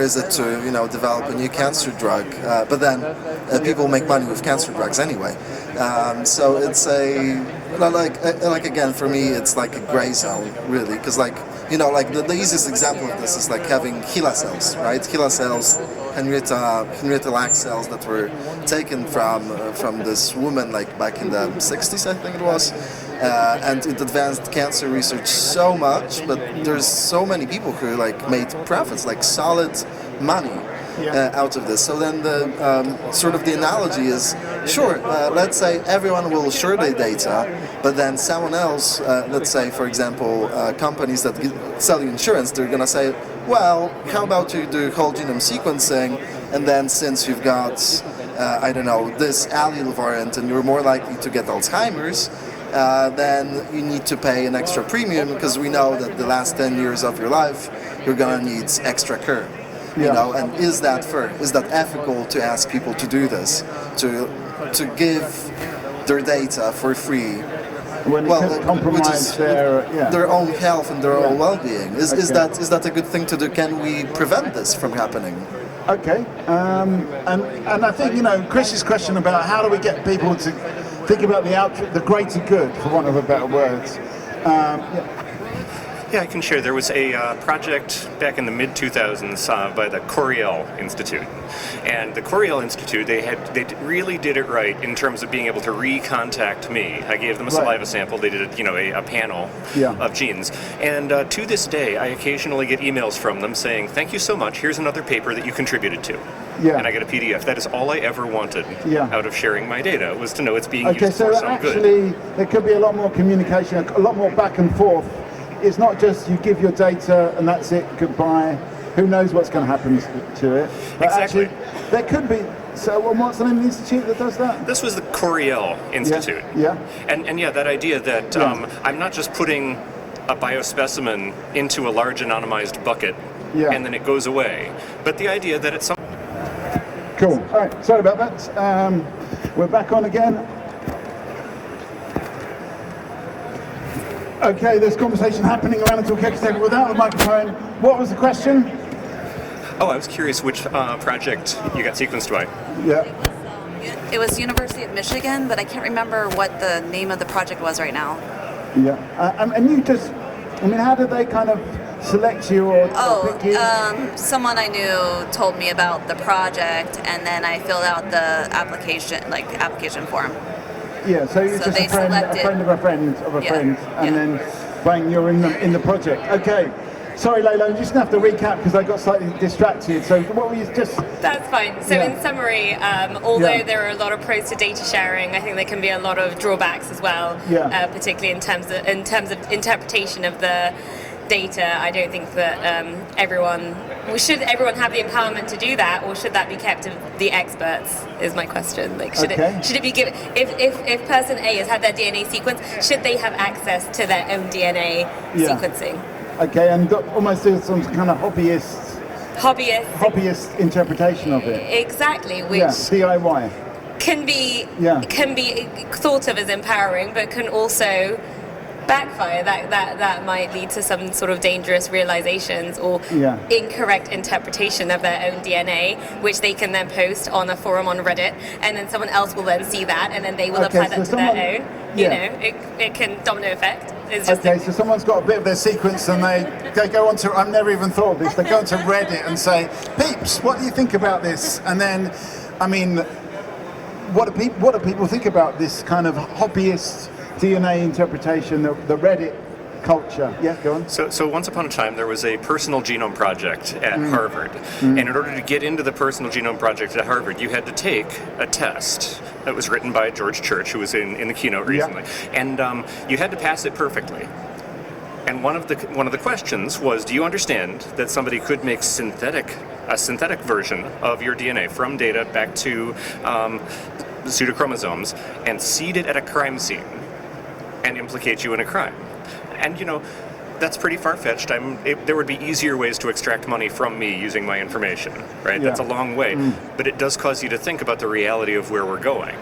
C: is it to develop a new cancer drug? But then people make money with cancer drugs anyway. So it's like again, for me it's like a gray zone really, because the easiest example of this is like having HeLa cells, right? HeLa cells, Henrietta Lacks cells that were taken from this woman like back in the 60s, I think it was. And it advanced cancer research so much, but there's so many people who made profits, solid money out of this. So then the the analogy is, sure, let's say everyone will share their data, but then someone else, let's say for example companies that sell you insurance, they're gonna say, well, how about you do whole genome sequencing, and then since you've got this allele variant and you're more likely to get Alzheimer's, then you need to pay an extra premium, because we know that the last 10 years of your life you're gonna need extra care. And is that fair? Is that ethical to ask people to do this? To give their data for free?
K: When it compromise
C: their own health and their own well-being. Is that a good thing to do? Can we prevent this from happening?
K: Okay, and I think, you know, Chris's question about how do we get people to think about the greater good, for want of a better words.
O: Yeah, I can share. There was a project back in the mid-2000s by the Coriell Institute. And the Coriell Institute, they really did it right in terms of being able to recontact me. I gave them a saliva sample. They did a panel of genes. And to this day, I occasionally get emails from them saying, thank you so much, here's another paper that you contributed to.
K: Yeah.
O: And I get a PDF. That is all I ever wanted out of sharing my data, was to know it's being
K: Okay,
O: used for
K: so
O: some good.
K: actually there could be a lot more communication, a lot more back and forth. It's not just you give your data and that's it, goodbye. Who knows what's going to happen to it? But
O: exactly.
K: Actually, there could be. So, what's the name of the institute that does that?
O: This was the Coriell Institute.
K: Yeah.
O: And yeah, that idea that I'm not just putting a biospecimen into a large anonymized bucket and then it goes away, but the idea that it's some.
K: Cool. All right. Sorry about that. We're back on again. Okay, there's conversation happening around the Talkaoke table without the microphone. What was the question?
O: Oh, I was curious which project you got sequenced by.
K: Yeah.
N: It was University of Michigan, but I can't remember what the name of the project was right now.
K: Yeah. And you just, I mean, how did they kind of select you or pick you?
N: Someone I knew told me about the project, and then I filled out the application form.
K: Yeah, so you're just a friend of a friend of a friend, and then bang, you're in the project. Okay. Sorry, Layla, I'm just going to have to recap because I got slightly distracted. So what were you just...
P: That's fine. So in summary, although there are a lot of pros to data sharing, I think there can be a lot of drawbacks as well, particularly in terms of interpretation of the data. I don't think that should everyone have the empowerment to do that, or should that be kept to the experts, is my question. Like, should it be given, if person A has had their DNA sequenced, should they have access to their own DNA sequencing?
K: Okay, and almost do some kind of hobbyist interpretation of it.
P: Exactly, which
K: DIY
P: can be thought of as empowering, but can also backfire. That might lead to some sort of dangerous realizations or incorrect interpretation of their own DNA, which they can then post on a forum on Reddit, and then someone else will then see that, and then they will apply that to their own. You know, it can domino effect.
K: So someone's got a bit of their sequence and they go on to, I've never even thought of this, they go onto Reddit and say, peeps, what do you think about this? And then, I mean, what do people think about this kind of hobbyist DNA interpretation, the Reddit culture? Yeah, go on.
O: So once upon a time, there was a personal genome project at Harvard. And in order to get into the personal genome project at Harvard, you had to take a test that was written by George Church, who was in the keynote recently. And you had to pass it perfectly. And one of the questions was, do you understand that somebody could make a synthetic version of your DNA from data back to pseudochromosomes and seed it at a crime scene and implicate you in a crime? And, you know, that's pretty far-fetched. There would be easier ways to extract money from me using my information, right? That's a long way. But it does cause you to think about the reality of where we're going.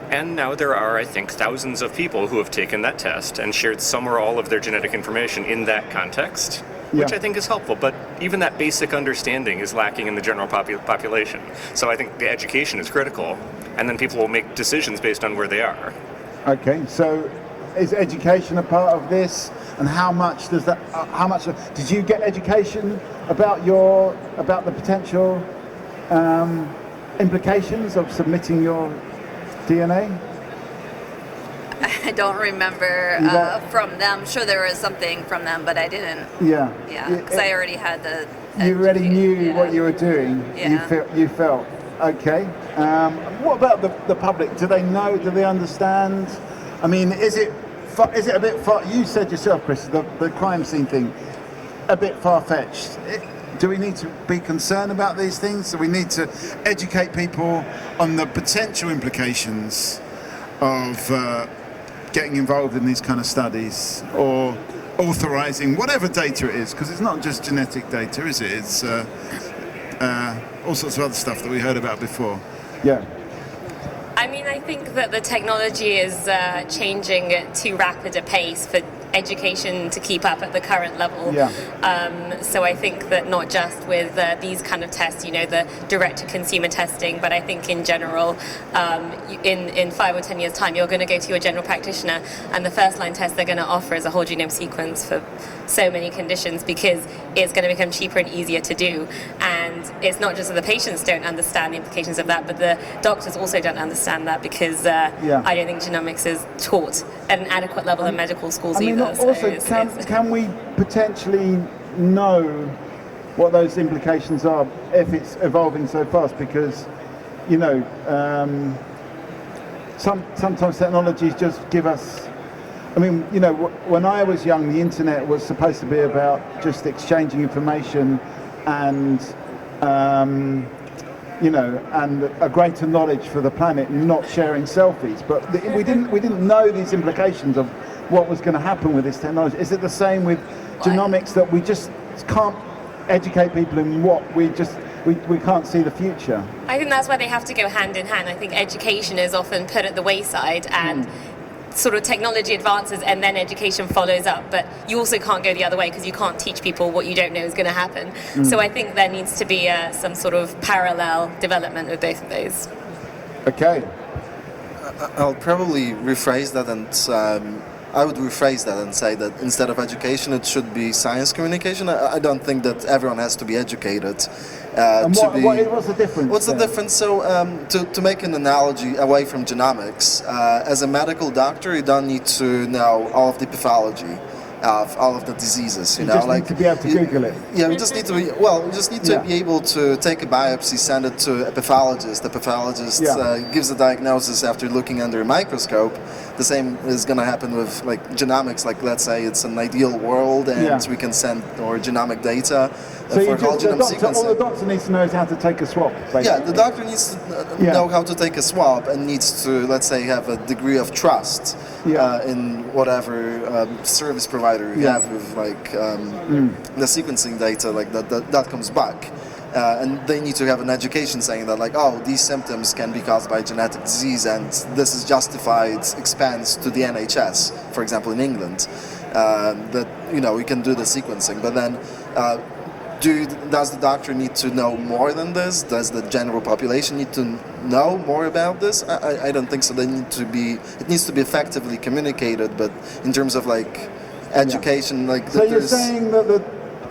O: And now there are, I think, thousands of people who have taken that test and shared some or all of their genetic information in that context, which I think is helpful. But even that basic understanding is lacking in the general population. So I think the education is critical, and then people will make decisions based on where they are.
K: Okay, so is education a part of this? And how much does that? Did you get education about the potential implications of submitting your DNA?
N: I don't remember from them. Sure, there was something from them, but I didn't.
K: Yeah,
N: because I already had the.
K: You already knew what you were doing. You felt okay. What about the public? Do they know? Do they understand? I mean, is it a bit far? You said yourself, Chris, the crime scene thing, a bit far-fetched. Do we need to be concerned about these things? Do we need to educate people on the potential implications of getting involved in these kind of studies, or authorizing whatever data it is? Because it's not just genetic data, is it? It's all sorts of other stuff that we heard about before. Yeah.
P: I mean, I think that the technology is changing at too rapid a pace for education to keep up at the current level. So I think that not just with these kind of tests, the direct-to-consumer testing, but I think in general, in 5 or 10 years' time, you're going to go to your general practitioner, and the first-line test they're going to offer is a whole genome sequence for so many conditions, because it's going to become cheaper and easier to do. And it's not just that the patients don't understand the implications of that, but the doctors also don't understand that, because I don't think genomics is taught at an adequate level in medical schools either.
K: Also, can we potentially know what those implications are if it's evolving so fast? Because, sometimes technologies just give us. I mean, when I was young, the internet was supposed to be about just exchanging information and, and a greater knowledge for the planet, not sharing selfies. But we didn't know these implications of what was going to happen with this technology. Is it the same with genomics, that we just can't educate people in what we can't see the future?
P: I think that's why they have to go hand in hand. I think education is often put at the wayside, and sort of technology advances and then education follows up, but you also can't go the other way, because you can't teach people what you don't know is going to happen. So I think there needs to be some sort of parallel development with both of those.
K: Okay.
C: I'll probably rephrase that, and I would rephrase that and say that instead of education, it should be science communication. I don't think that everyone has to be educated.
K: What's the difference?
C: What's the difference? So, to make an analogy away from genomics, as a medical doctor, you don't need to know all of the pathology of all of the diseases.
K: You just need to be able to Google it.
C: Yeah, we just need to be. Well, we just need to be able to take a biopsy, send it to a pathologist. The pathologist gives a diagnosis after looking under a microscope. The same is going to happen with genomics. Let's say it's an ideal world, and we can send our genomic data for whole genome sequencing.
K: All the doctor needs to know is how to take a swab. Basically.
C: Yeah, the doctor needs to know how to take a swab, and needs to, let's say, have a degree of trust in whatever service provider you have with the sequencing data that comes back. And they need to have an education saying that these symptoms can be caused by genetic disease, and this is justified expense to the NHS, for example, in England, that we can do the sequencing. But then does the doctor need to know more than this? Does the general population need to know more about this? I don't think so. It needs to be effectively communicated, but in terms of education,
K: So you're saying that the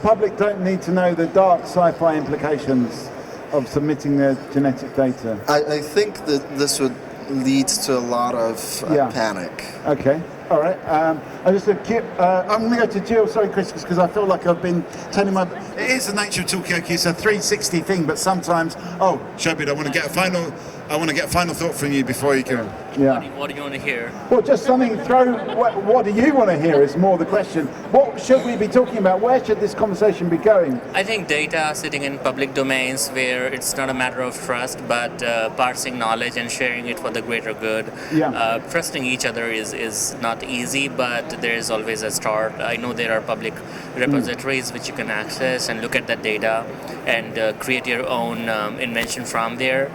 K: public don't need to know the dark sci-fi implications of submitting their genetic data?
C: I think that this would lead to a lot of panic.
K: Okay. All right. I'm going to go to Jill. Sorry, Chris, because I feel like I've been telling my.
B: It is the nature of Talkaoke. It's a 360 thing, but sometimes. Oh, Shobit, I want to get a final thought from you before you go.
K: Yeah.
M: What do you want to hear?
K: Well, just something. What do you want to hear is more the question. What should we be talking about? Where should this conversation be going?
M: I think data sitting in public domains where it's not a matter of trust, but parsing knowledge and sharing it for the greater good.
K: Yeah.
M: Trusting each other is not easy, but there is always a start. I know there are public repositories which you can access and look at that data and create your own invention from there.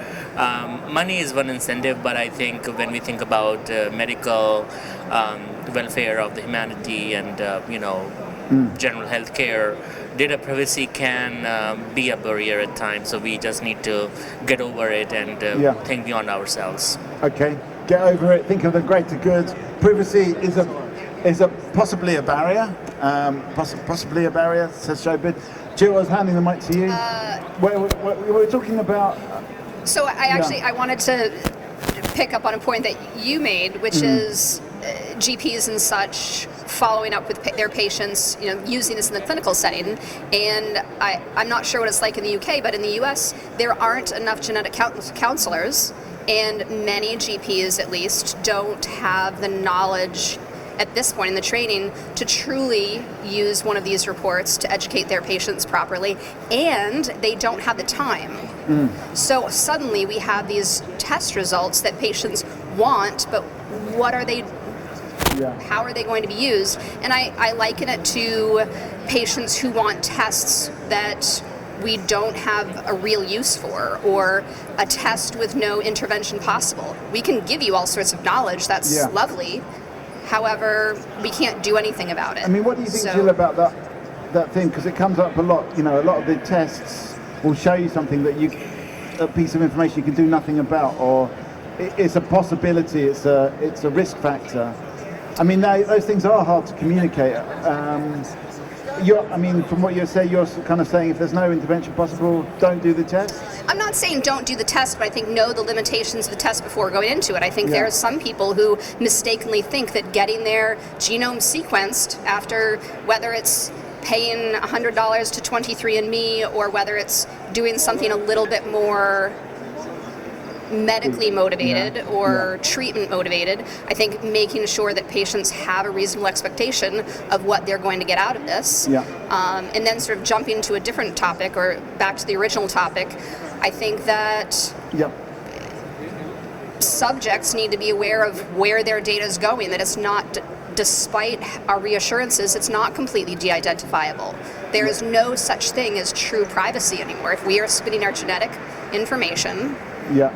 M: Money is one incentive, but I think when we think about medical welfare of the humanity and general health care, data privacy can be a barrier at times, so we just need to get over it and think beyond ourselves.
K: Okay, get over it, think of the greater good. Privacy is possibly a barrier, possibly a barrier, says Shobit. Jill, I was handing the mic to you. We were talking about...
Q: So I wanted to pick up on a point that you made, which is GPs and such following up with their patients, using this in the clinical setting. And I'm not sure what it's like in the UK, but in the US, there aren't enough genetic counselors, and many GPs, at least, don't have the knowledge at this point in the training to truly use one of these reports to educate their patients properly, and they don't have the time. So suddenly we have these test results that patients want, but what are they? How are they going to be used? And I liken it to patients who want tests that we don't have a real use for, or a test with no intervention possible. We can give you all sorts of knowledge, that's lovely. However, we can't do anything about it.
K: I mean, what do you think, Jill, about that thing? Because it comes up a lot. You know, a lot of the tests will show you something that a piece of information you can do nothing about, or it's a possibility, it's a risk factor. I mean, those things are hard to communicate. I mean, from what you say, you're kind of saying if there's no intervention possible, don't do the test?
Q: I'm not saying don't do the test, but I think know the limitations of the test before going into it. I think there are some people who mistakenly think that getting their genome sequenced after, whether it's paying $100 to 23andMe or whether it's doing something a little bit more medically motivated or treatment motivated, I think making sure that patients have a reasonable expectation of what they're going to get out of this. And then sort of jumping to a different topic or back to the original topic, I think that subjects need to be aware of where their data is going, that it's not, despite our reassurances, it's not completely de-identifiable. There is no such thing as true privacy anymore. If we are spitting our genetic information,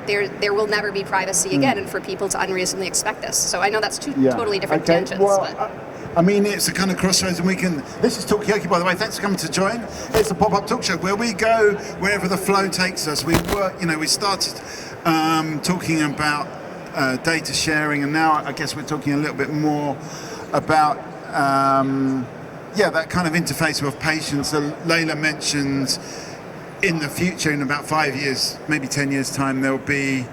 Q: there will never be privacy again, and for people to unreasonably expect this. So I know that's two totally different tangents.
B: Well, I mean, it's a kind of crossroads, and we can. This is Talkaoke, by the way. Thanks for coming to join. It's a pop-up talk show where we go wherever the flow takes us. We work. You know, we started talking about data sharing, and now I guess we're talking a little bit more about that kind of interface with patients. So Layla mentioned, in the future, in about 5 years, maybe 10 years time, there'll be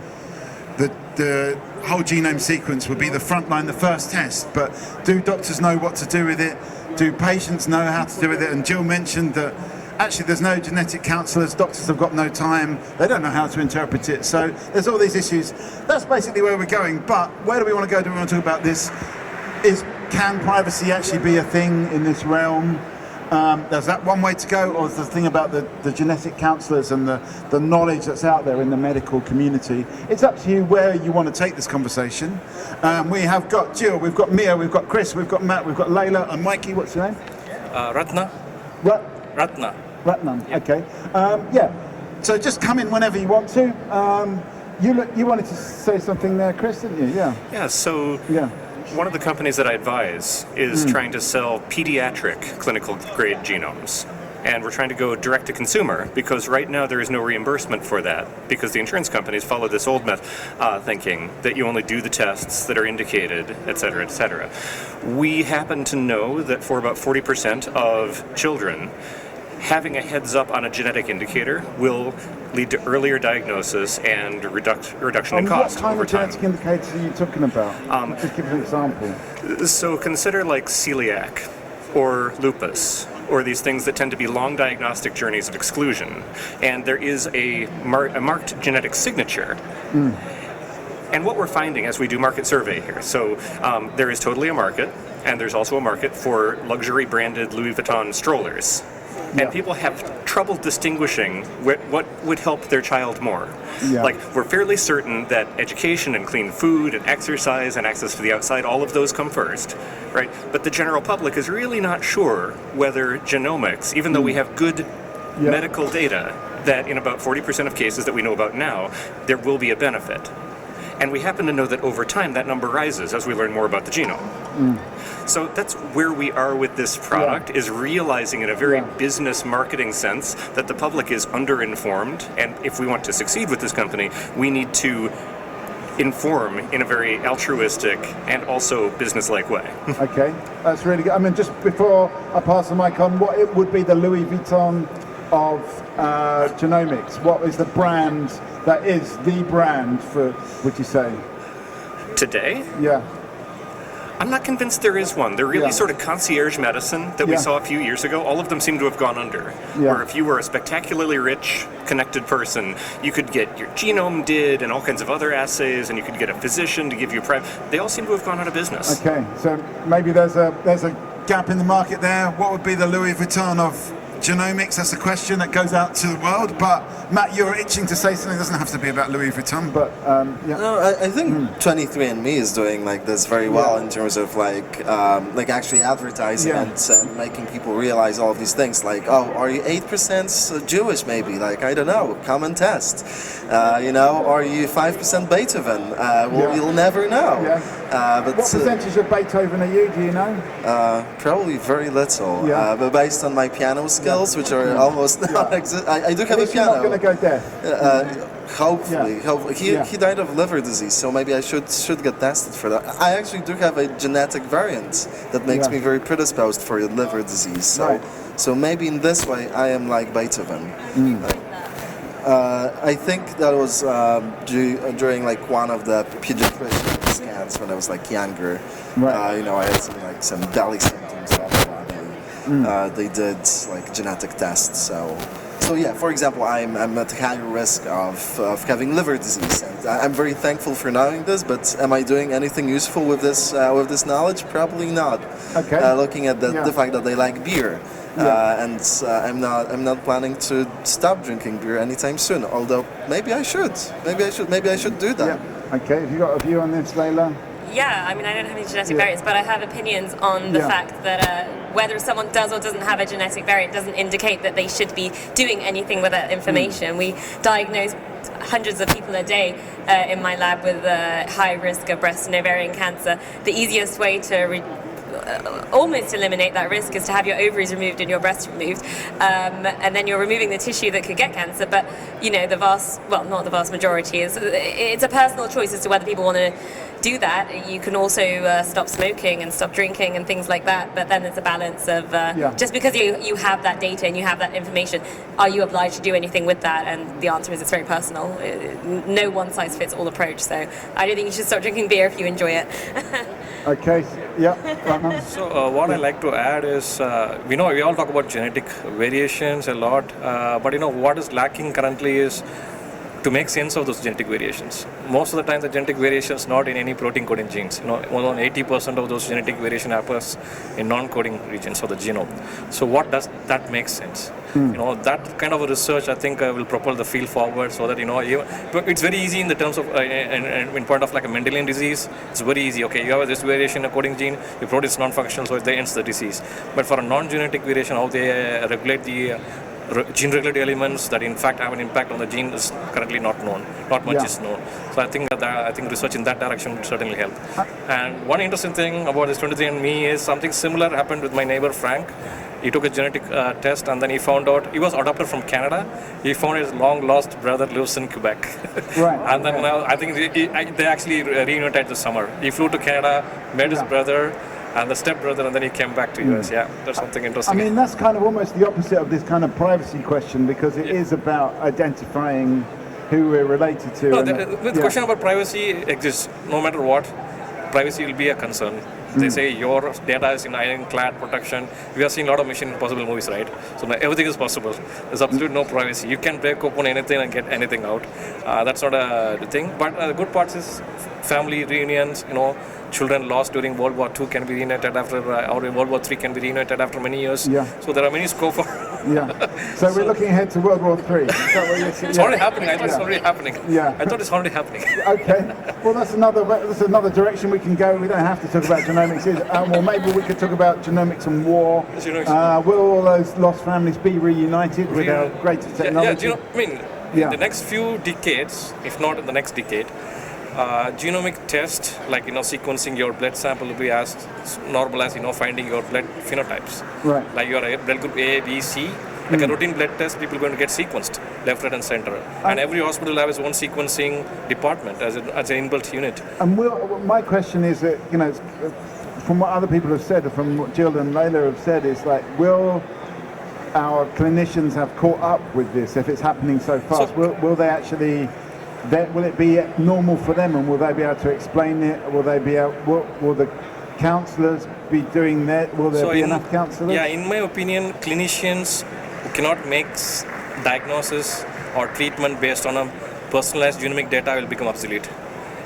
B: the whole genome sequence will be the front line, the first test. But do doctors know what to do with it? Do patients know how to do with it? And Jill mentioned that actually there's no genetic counselors, doctors have got no time, they don't know how to interpret it. So there's all these issues. That's basically where we're going. But where do we want to go? Do we want to talk about this? Can privacy actually be a thing in this realm? There's that one way to go, or is the thing about the genetic counselors and the knowledge that's out there in the medical community? It's up to you where you want to take this conversation. We have got Jill, we've got Mia, we've got Chris, we've got Matt, we've got Layla, and Mikey. What's your name?
R: Ratna.
B: Ratna. Okay. So just come in whenever you want to. You wanted to say something there, Chris, didn't you?
O: Yeah. So. One of the companies that I advise is trying to sell pediatric clinical grade genomes. And we're trying to go direct to consumer because right now there is no reimbursement for that because the insurance companies follow this old thinking that you only do the tests that are indicated, et cetera, et cetera. We happen to know that for about 40% of children, having a heads up on a genetic indicator will lead to earlier diagnosis and reduction in cost
K: over time. What kind of genetic indicators are you talking about? Just give an example.
O: So consider like celiac or lupus, or these things that tend to be long diagnostic journeys of exclusion. And there is a marked genetic signature. And what we're finding as we do market survey here, so there is totally a market, and there's also a market for luxury branded Louis Vuitton strollers. And people have trouble distinguishing what would help their child more. Like, we're fairly certain that education and clean food and exercise and access to the outside, all of those come first, right? But the general public is really not sure whether genomics, even though we have good medical data, that in about 40% of cases that we know about now, there will be a benefit. And we happen to know that over time that number rises as we learn more about the genome. So that's where we are with this product, is realizing in a very business marketing sense that the public is underinformed, and if we want to succeed with this company, we need to inform in a very altruistic and also business-like way.
K: Okay, that's really good. I mean, just before I pass the mic on, what it would be the Louis Vuitton of genomics? What is the brand that is the brand for, would you say?
O: Today?
K: Yeah.
O: I'm not convinced there is one. They're really sort of concierge medicine that we saw a few years ago. All of them seem to have gone under. Where if you were a spectacularly rich, connected person, you could get your genome did and all kinds of other assays, and you could get a physician to give you private. They all seem to have gone out of business.
K: Okay, so maybe there's a gap in the market there. What would be the Louis Vuitton of genomics? That's a question that goes out to the world. But Matt, you're itching to say something. It doesn't have to be about Louis Vuitton, but
C: No, I think 23andMe is doing like this very well in terms of like actually advertising and making people realize all of these things. Like, oh, are you 8% Jewish? Maybe, like, I don't know. Come and test. Are you 5% Beethoven? You'll never know. But
K: what percentage of Beethoven are you? Do you know?
C: Probably very little.
K: Yeah.
C: But based on my piano skills, which are almost non-existent, I do have a piano.
K: You're not going to go deaf.
C: Hopefully, hopefully. He died of liver disease, so maybe I should get tested for that. I actually do have a genetic variant that makes me very predisposed for liver disease. So maybe in this way I am like Beethoven. I think that was during like one of the pediatrician scans when I was like younger. I had some belly symptoms. They did like genetic tests. So yeah, for example, I'm at higher risk of having liver disease, and I'm very thankful for knowing this. But am I doing anything useful with this knowledge? Probably not.
K: Okay.
C: Looking at the fact that they like beer. And I'm not planning to stop drinking beer anytime soon. Although maybe I should do that.
K: Yeah. Okay. Have you got a view on this, Layla?
P: Yeah, I mean, I don't have any genetic variants, but I have opinions on the fact that whether someone does or doesn't have a genetic variant doesn't indicate that they should be doing anything with that information. We diagnose hundreds of people a day in my lab with high risk of breast and ovarian cancer. The easiest way to almost eliminate that risk is to have your ovaries removed and your breasts removed, and then you're removing the tissue that could get cancer. But not the vast majority it's a personal choice as to whether people want to do that. You can also stop smoking and stop drinking and things like that, but then there's a balance of just because you have that data and you have that information, are you obliged to do anything with that? And the answer is it's very personal. No one size fits all approach, so I don't think you should stop drinking beer if you enjoy it.
K: Okay, yeah.
R: So what I like to add is, we all talk about genetic variations a lot, but what is lacking currently is to make sense of those genetic variations. Most of the time the genetic variations not in any protein coding genes. More than 80% of those genetic variation happens in non-coding regions of the genome. So what does that make sense? That kind of a research I think will propel the field forward, so that it's very easy in the terms of in point of like a Mendelian disease. It's very easy. Okay, you have this variation in a coding gene, your protein is non-functional, so it ends the disease. But for a non-genetic variation, how they regulate the gene regulatory elements that in fact have an impact on the gene is currently not known. Not much is known. So I think research in that direction would certainly help. And one interesting thing about this 23andMe is something similar happened with my neighbor Frank. He took a genetic test, and then he found out he was adopted from Canada. He found his long lost brother lives in Quebec. And then now I think they actually reunited this summer. He flew to Canada, met his brother and the stepbrother, and then he came back to US. Yeah, that's something interesting.
K: I mean, that's kind of almost the opposite of this kind of privacy question, because it is about identifying who we're related to.
R: No, the question about privacy exists. No matter what, privacy will be a concern. They say your data is in ironclad protection. We are seeing a lot of Mission Impossible movies, right? So now everything is possible. There's absolutely no privacy. You can break open anything and get anything out. That's not a thing. But the good part is family reunions. Children lost during World War II can be reunited after, or World War III can be reunited after many years.
K: Yeah.
R: So there are many scope for.
K: So we're looking ahead to World War III. Is that what you're saying?
R: It's already happening. I thought it's already happening.
K: Yeah.
R: I thought it's already happening.
K: Okay. Well, that's another direction we can go. We don't have to talk about genomics. Well, maybe we could talk about genomics and war. Will all those lost families be reunited with our greater technology?
R: In the next few decades, if not in the next decade, genomic test, like sequencing your blood sample, will be as normal as finding your blood phenotypes.
K: Right.
R: Like your blood group A, B, C. Like a routine blood test, people are going to get sequenced left, right, and center. And every hospital has its own sequencing department as an inbuilt unit.
K: And my question is that from what other people have said, from what Jill and Layla have said, is like, will our clinicians have caught up with this if it's happening so fast? Will they actually? Will it be normal for them, and will they be able to explain it? Will they be able? Will the counsellors be doing that? Will there be enough counsellors?
R: Yeah, in my opinion, clinicians who cannot make diagnosis or treatment based on a personalized genomic data will become obsolete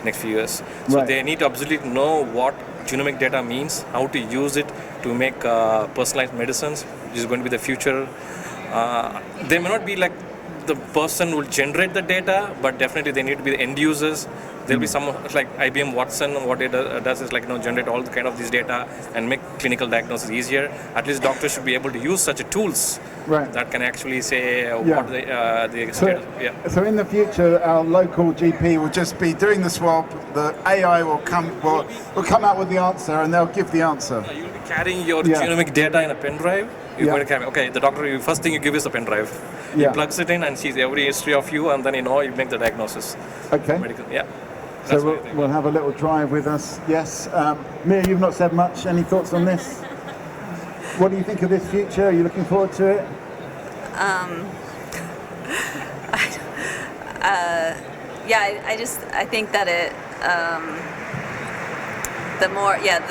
R: next few years. So they need to absolutely know what genomic data means, how to use it to make personalized medicines, which is going to be the future. They may not be like the person will generate the data, but definitely they need to be the end users. There'll be some like IBM Watson. What it does is generate all the kind of these data and make clinical diagnosis easier. At least doctors should be able to use such tools that can actually say what the
B: So in the future, our local GP will just be doing the swab. The AI will come out with the answer, and they'll give the answer.
R: You'll be carrying your genomic data in a pen drive. You're going to carry. Okay, the doctor. First thing you give is a pen drive. He plugs it in and sees every history of you, and then you make the diagnosis.
B: Okay. So we'll have a little drive with us. Yes. Mia, you've not said much. Any thoughts on this? What do you think of this future? Are you looking forward to it?
N: I think that it, the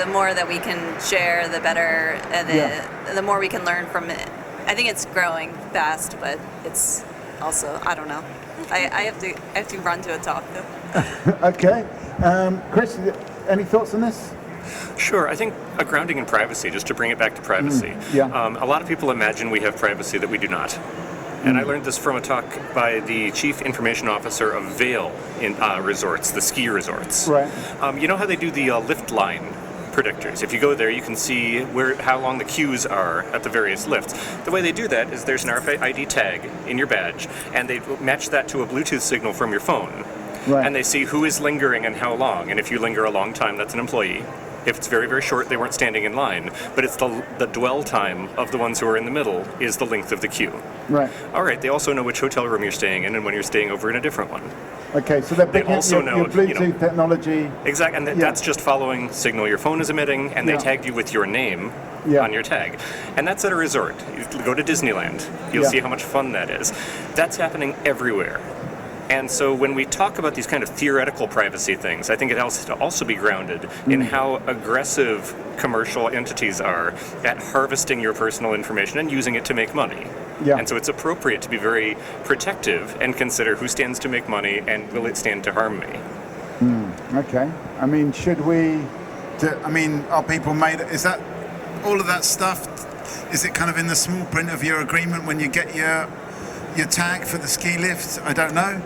N: more that we can share, the better, and the more we can learn from it. I think it's growing fast, but it's also, I don't know. I have to run to a talk though.
B: Okay. Chris, any thoughts on this?
O: Sure. I think a grounding in privacy, just to bring it back to privacy. A lot of people imagine we have privacy that we do not. And I learned this from a talk by the chief information officer of Vail in resorts, the ski resorts.
B: Right.
O: You know how they do the lift line predictors? If you go there, you can see how long the queues are at the various lifts. The way they do that is there's an RFID tag in your badge, and they match that to a Bluetooth signal from your phone.
B: Right.
O: And they see who is lingering and how long. And if you linger a long time, that's an employee. If it's very, very short, they weren't standing in line. But it's the dwell time of the ones who are in the middle is the length of the queue.
B: Right.
O: All right. They also know which hotel room you're staying in and when you're staying over in a different one.
B: Okay, so they're picking
O: also
B: your Bluetooth technology.
O: Exactly, and that's just following signal your phone is emitting, and they tagged you with your name on your tag. And that's at a resort. You go to Disneyland, you'll see how much fun that is. That's happening everywhere. And so when we talk about these kind of theoretical privacy things, I think it has to also be grounded in how aggressive commercial entities are at harvesting your personal information and using it to make money. And so it's appropriate to be very protective and consider who stands to make money and will it stand to harm me.
B: Okay. I mean, should we... are people made... Is that... all of that stuff, is it kind of in the small print of your agreement when you get your tag for the ski lift? I don't know.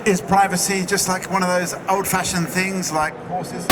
B: Is privacy just like one of those old-fashioned things like horses?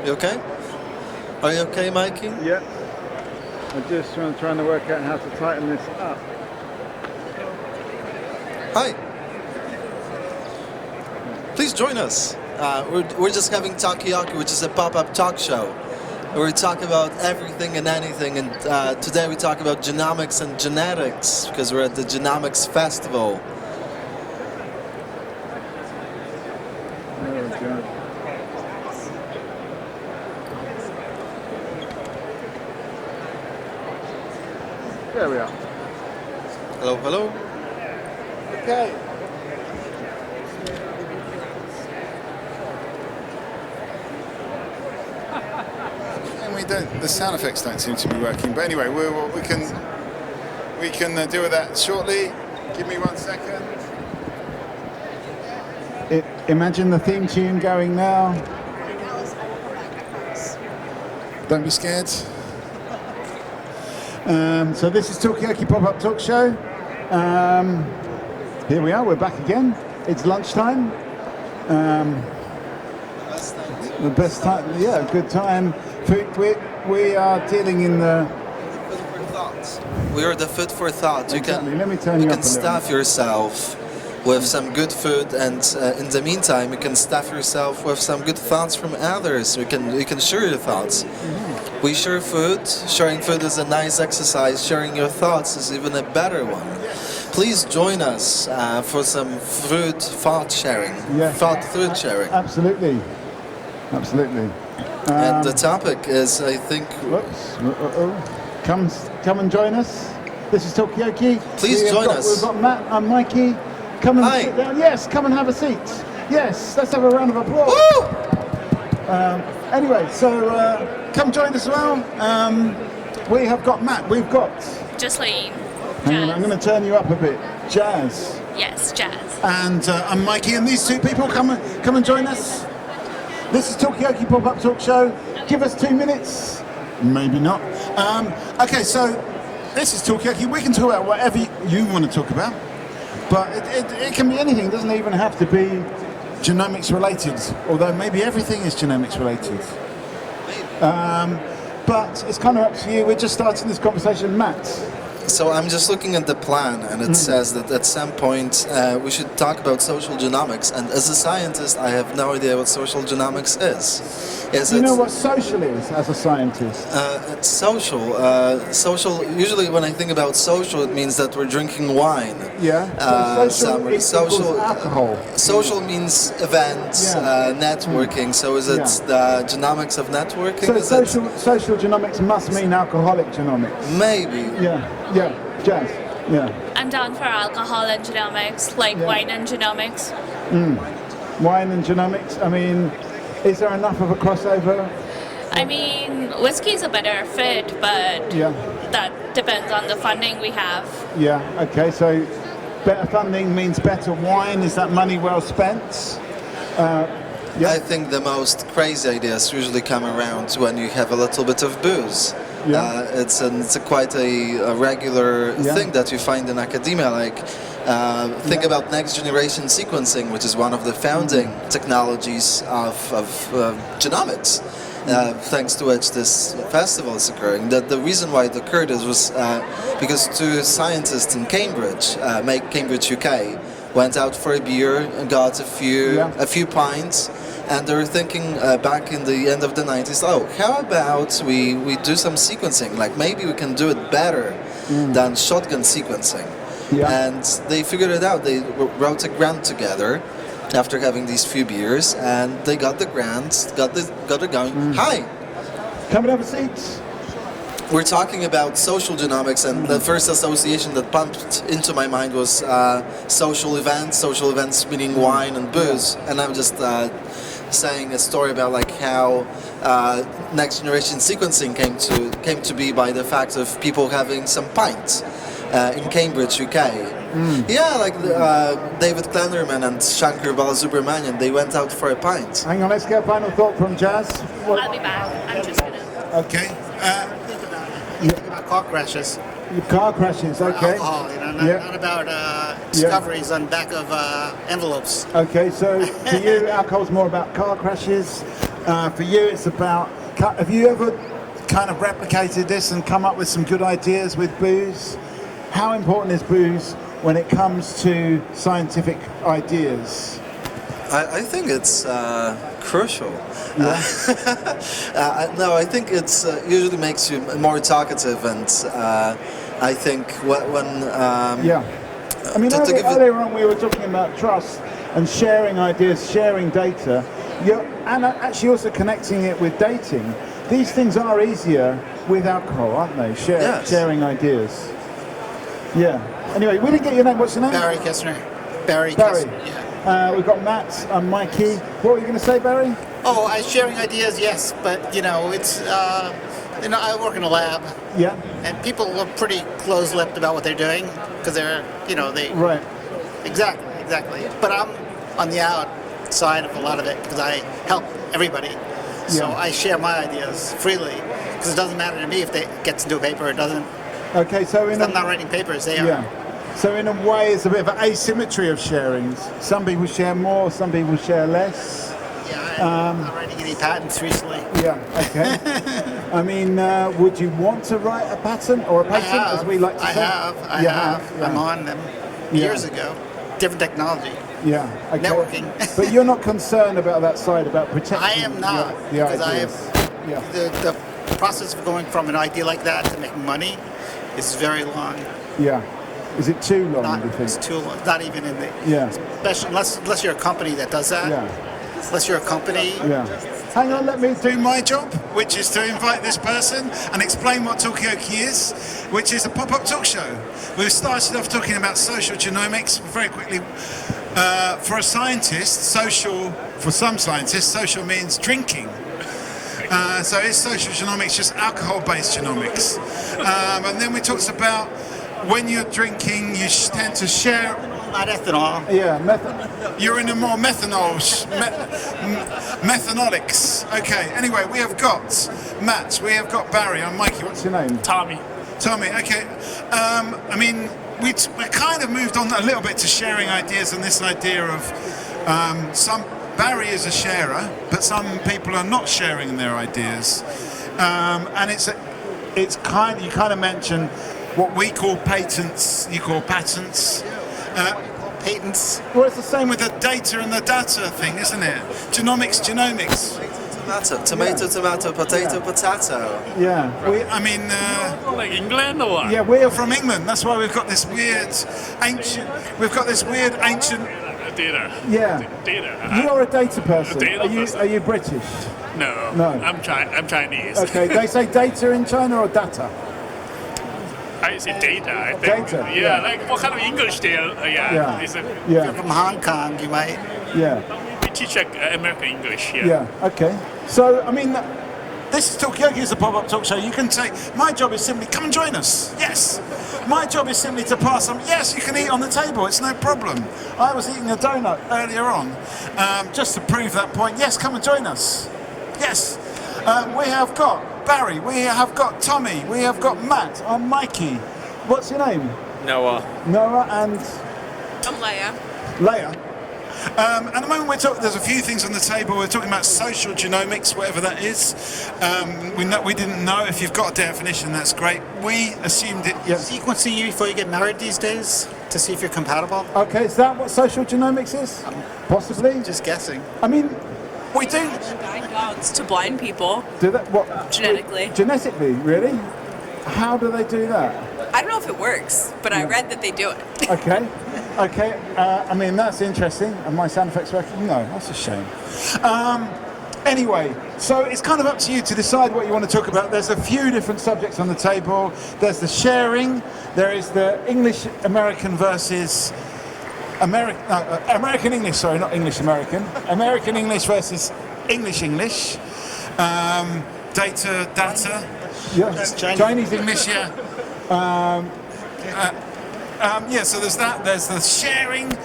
C: You okay? Are you okay, Mikey?
K: Yeah. I'm just trying to work out how to tighten this up.
C: Hi. Please join us. We're just having Talkaoke, which is a pop-up talk show. Where we talk about everything and anything, and today we talk about genomics and genetics because we're at the Genomics Festival.
K: Oh, God. There we are.
C: Hello, hello.
K: Okay.
B: The sound effects don't seem to be working, but anyway, we can deal with that shortly. Give me 1 second.
K: Imagine the theme tune going now.
B: Don't be scared.
K: So this is Talkaoke Pop-Up Talk Show. Here we are, we're back again. It's lunchtime. The best time, yeah, good time. We are dealing in the...
C: We are the food for thought.
K: Exactly. Let me turn you
C: can
K: up a little.
C: stuff yourself with some good food, and in the meantime, you can stuff yourself with some good thoughts from others. You can share your thoughts.
K: Mm-hmm.
C: We share food. Sharing food is a nice exercise. Sharing your thoughts is even a better one. Please join us for some food thought sharing.
K: Yes.
C: Thought food sharing.
K: Absolutely. Absolutely.
C: And the topic is, I think...
K: Whoops. Come and join us. This is Talkaoke.
C: Please join us.
K: We've got Matt and Mikey. Come and sit down. Yes, come and have a seat. Yes, let's have a round of applause.
C: Woo!
K: Anyway, so come join us as well. We have got Matt. We've got...
F: Jocelyn.
K: Hang on, I'm going to turn you up a bit. Jazz.
F: Yes, Jazz.
B: And I'm Mikey, and these two people come and join us.
K: This is Talkaoke Pop-Up Talk Show. Give us 2 minutes.
B: Maybe not. Okay, so this is Talkaoke. We can talk about whatever you want to talk about,
K: but it can be anything. It doesn't even have to be genomics related, although maybe everything is genomics related. But it's kind of up to you. We're just starting this conversation. Matt.
C: So I'm just looking at the plan, and it says that at some point we should talk about social genomics. And as a scientist, I have no idea what social genomics is.
K: Do you know what social is as a scientist?
C: It's social. Social. Usually, when I think about social, it means that we're drinking wine.
K: Yeah. Social alcohol.
C: Social means events, networking. So is it the genomics of networking?
K: So social genomics must mean alcoholic genomics.
C: Maybe.
K: Yeah, Jazz. Yeah.
F: I'm down for alcohol and genomics, like wine and genomics.
K: Wine and genomics. I mean, is there enough of a crossover?
F: I mean, whiskey's a better fit, but that depends on the funding we have.
K: Yeah. Okay. So, better funding means better wine. Is that money well spent?
C: I think the most crazy ideas usually come around when you have a little bit of booze. It's quite a regular thing that you find in academia. Like, think about next generation sequencing, which is one of the founding technologies of genomics. Thanks to which this festival is occurring. The reason why it occurred was because two scientists in Cambridge, Cambridge UK, went out for a beer and got a few pints. And they were thinking back in the end of the 90s, how about we do some sequencing? Like maybe we can do it better than shotgun sequencing. And they figured it out. They wrote a grant together after having these few beers, and they got the grant, got it going. Hi!
K: Come and have a seat.
C: We're talking about social genomics, and the first association that pumped into my mind was social events meaning wine and booze, and I'm just saying a story about like how next generation sequencing came to be by the fact of people having some pints in Cambridge, UK. Yeah, like David Klennerman and Shankar Balasubramanian, they went out for a pint.
K: Hang on, let's get a final thought from Jazz.
F: I'll be back. I'm just gonna...
B: Okay.
S: Think about car crashes.
K: Car crashes, okay.
S: Alcohol, not about discoveries on back of envelopes.
K: Okay, so to you, alcohol's more about car crashes. For you, it's about. Have you ever kind of replicated this and come up with some good ideas with booze? How important is booze when it comes to scientific ideas?
C: I think it's crucial.
K: Yeah.
C: No, I think it's usually makes you more talkative, and I think when
K: yeah. I mean, earlier on we were talking about trust and sharing ideas, sharing data, and actually also connecting it with dating. These things are easier with alcohol, aren't they? Sharing ideas. Yeah. Anyway, we didn't get your name. What's your name?
S: Barry Kessner. Barry.
K: Yeah. We've got Matt and Mikey. What were you going to say, Barry?
S: Oh, sharing ideas, yes, but it's I work in a lab.
K: Yeah.
S: And people are pretty close-lipped about what they're doing because they.
K: Right.
S: Exactly. But I'm on the outside of a lot of it because I help everybody. So I share my ideas freely because it doesn't matter to me if it gets into a paper or it doesn't.
K: Okay, so I'm
S: not writing papers, they are.
K: Yeah. So in a way, it's a bit of an asymmetry of sharing. Some people share more, some people share less.
S: Yeah, I'm not writing any patents recently.
K: Yeah, okay. I mean, would you want to write a patent or a patent, as we like to say?
S: I have. Yeah. I'm on them years ago. Different technology.
K: Yeah. Okay.
S: Networking.
K: But you're not concerned about that side, about protecting
S: I am not.
K: the
S: because
K: ideas.
S: the process of going from an idea like that to making money is very long.
K: Yeah. Is it too long, do you think?
S: It's too long. Not even in the...
K: Yeah.
S: Especially unless you're a company that does that.
K: Yeah.
S: Unless you're a company...
K: Yeah. Hang on, let me
B: do my job, which is to invite this person and explain what Talkaoke is, which is a pop-up talk show. We've started off talking about social genomics very quickly. For a scientist, for some scientists, social means drinking. So is social genomics just alcohol-based genomics? And then we talked about when you're drinking, you tend to share...
S: Not ethanol.
K: Yeah,
B: You're in a more methanolics. Okay, anyway, we have got Matt, we have got Barry, I'm Mikey.
K: What's your name?
B: Tommy, okay. I mean, we kind of moved on a little bit to sharing ideas and this idea of Barry is a sharer, but some people are not sharing their ideas. And you kind of mentioned what we call patents, you call patents.
S: Patents.
B: Well, it's the same with the data and the data thing, isn't it? Genomics.
C: Tomato, potato.
K: Yeah.
B: Like England or what? Yeah, we're from England. That's why we've got this weird ancient
T: data.
K: Yeah.
T: Data.
K: You're a data person.
T: Data
K: Are you British?
T: No. I'm Chinese.
K: Okay. They say data in China or data?
T: I say data. I think.
K: Data.
T: Yeah. Like what kind of English there?
K: Yeah.
T: Is it?
S: If you're from Hong Kong, you might.
K: Yeah.
T: We teach American English. Yeah.
K: Yeah. Okay. So I mean.
B: This is Talkaoke, is a pop-up talk show. You can say, my job is simply, come and join us. Yes. My job is simply to pass them. Yes, you can eat on the table. It's no problem. I was eating a donut earlier on, just to prove that point. Yes, come and join us. Yes. We have got Barry. We have got Tommy. We have got Matt. I'm Mikey. What's your name?
R: Noah.
K: Noah and...
I: I'm Leia.
K: Leia.
B: At the moment there's a few things on the table. We're talking about social genomics, whatever that is. We didn't know. If you've got a definition, that's great. We assumed it.
S: Yeah. Sequencing you before you get married these days to see if you're compatible.
K: Okay, is that what social genomics is? Possibly?
S: Just guessing.
K: I mean,
B: we do.
I: Dogs to blind people.
K: Do that? What?
I: Genetically.
K: Genetically, really? How do they do that?
I: I don't know if it works, but I read that they do it.
K: Okay. I mean, that's interesting. And my sound effects working? No, that's a shame.
B: Anyway, so it's kind of up to you to decide what you want to talk about. There's a few different subjects on the table. There's the sharing. There is the English-American versus... American English, sorry, not English-American. American English versus English-English. Data.
K: Yeah.
B: Chinese English, yeah. So there's that. There's the sharing,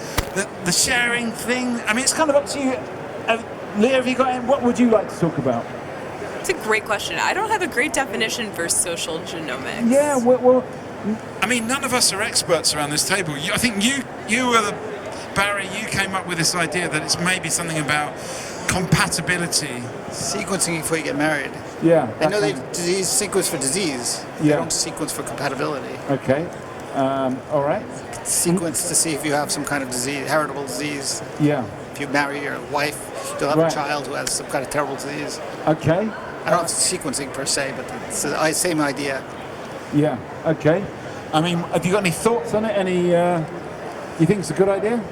B: the sharing thing. I mean, it's kind of up to you. Leah, have you got? What would you like to talk about?
I: It's a great question. I don't have a great definition for social genomics.
K: Yeah, well,
B: I mean, none of us are experts around this table. I think you were Barry. You came up with this idea that it's maybe something about compatibility?
S: Sequencing before you get married.
K: Yeah.
S: I know they disease sequence for disease. They don't sequence for compatibility.
K: Okay. All right.
S: Sequence to see if you have some kind of disease, heritable disease.
K: Yeah.
S: If you marry your wife, you'll have a child who has some kind of terrible disease.
K: Okay.
S: I don't know if it's sequencing per se, but it's the same idea.
K: Yeah. Okay. I mean, have you got any thoughts on it? Any? You think it's a good idea?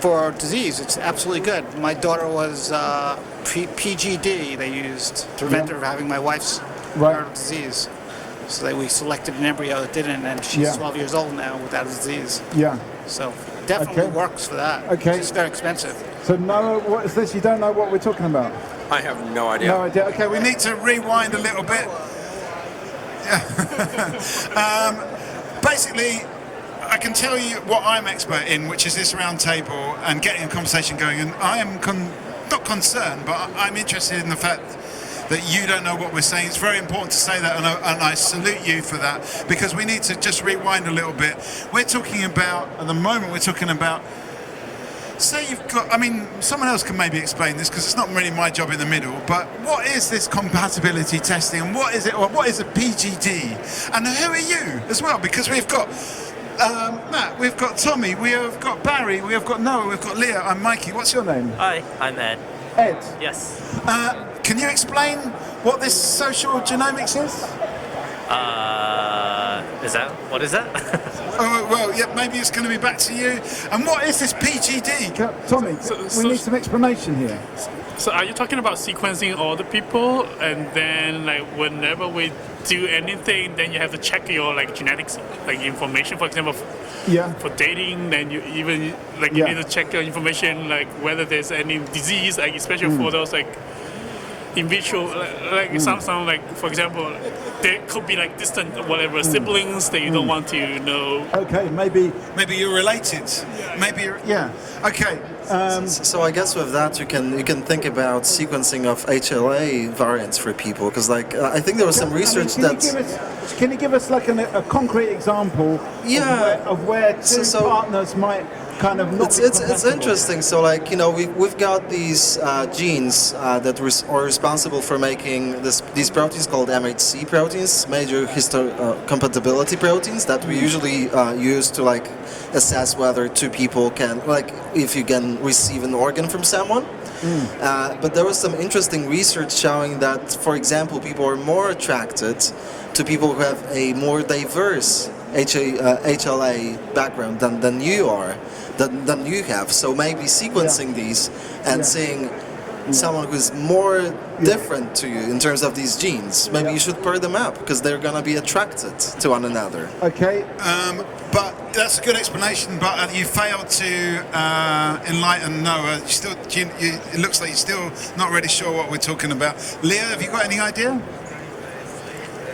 S: For disease, it's absolutely good. My daughter was PGD. They used to prevent her from having my wife's heritable disease. So we selected an embryo that didn't, and she's 12 years old now without a disease.
K: Yeah.
S: So definitely works for that.
K: Okay.
S: It's just very expensive.
K: So no, what is this? You don't know what we're talking about?
U: I have no idea.
K: No idea.
B: Okay, we need to rewind a little bit. Basically, I can tell you what I'm expert in, which is this round table and getting a conversation going. And I am not concerned, but I'm interested in the fact that you don't know what we're saying. It's very important to say that, and I salute you for that, because we need to just rewind a little bit. We're talking about, at the moment, we're talking about, say you've got, I mean, someone else can maybe explain this, because it's not really my job in the middle, but what is this compatibility testing, and what is it, or what is a PGD? And who are you as well? Because we've got Matt, we've got Tommy, we have got Barry, we have got Noah, we've got Leah, I'm Mikey. What's your name?
V: Hi, I'm Ed.
K: Ed?
V: Yes.
B: Can you explain what this social genomics is?
V: What is that?
B: Oh, well, yeah, maybe it's going to be back to you. And what is this PGD?
K: Tommy, we need some explanation here.
T: So are you talking about sequencing all the people, and then like whenever we do anything, then you have to check your like genetics, like information, for example, for dating, then you even like you need to check your information, like whether there's any disease, like especially for those like in vitro, like some like, for example, there could be like distant whatever siblings that you don't want to know.
K: Okay, maybe
B: you're related. Maybe you're, okay.
C: So I guess with that you can think about sequencing of HLA variants for people, because like I think there was some research
K: Can you give us like a concrete example of where two partners might kind of not be
C: it's interesting. So like, you know, we've got these genes that are responsible for making these proteins called MHC proteins, major histocompatibility proteins, that we usually use to like assess whether two people can, like, if you can receive an organ from someone. But there was some interesting research showing that, for example, people are more attracted to people who have a more diverse HLA background than you are, than you have. So maybe sequencing these and seeing someone who's more different to you in terms of these genes, maybe you should pair them up, because they're going to be attracted to one another.
K: Okay.
B: But that's a good explanation, but you failed to enlighten Noah. It looks like you're still not really sure what we're talking about. Leah, have you got any idea?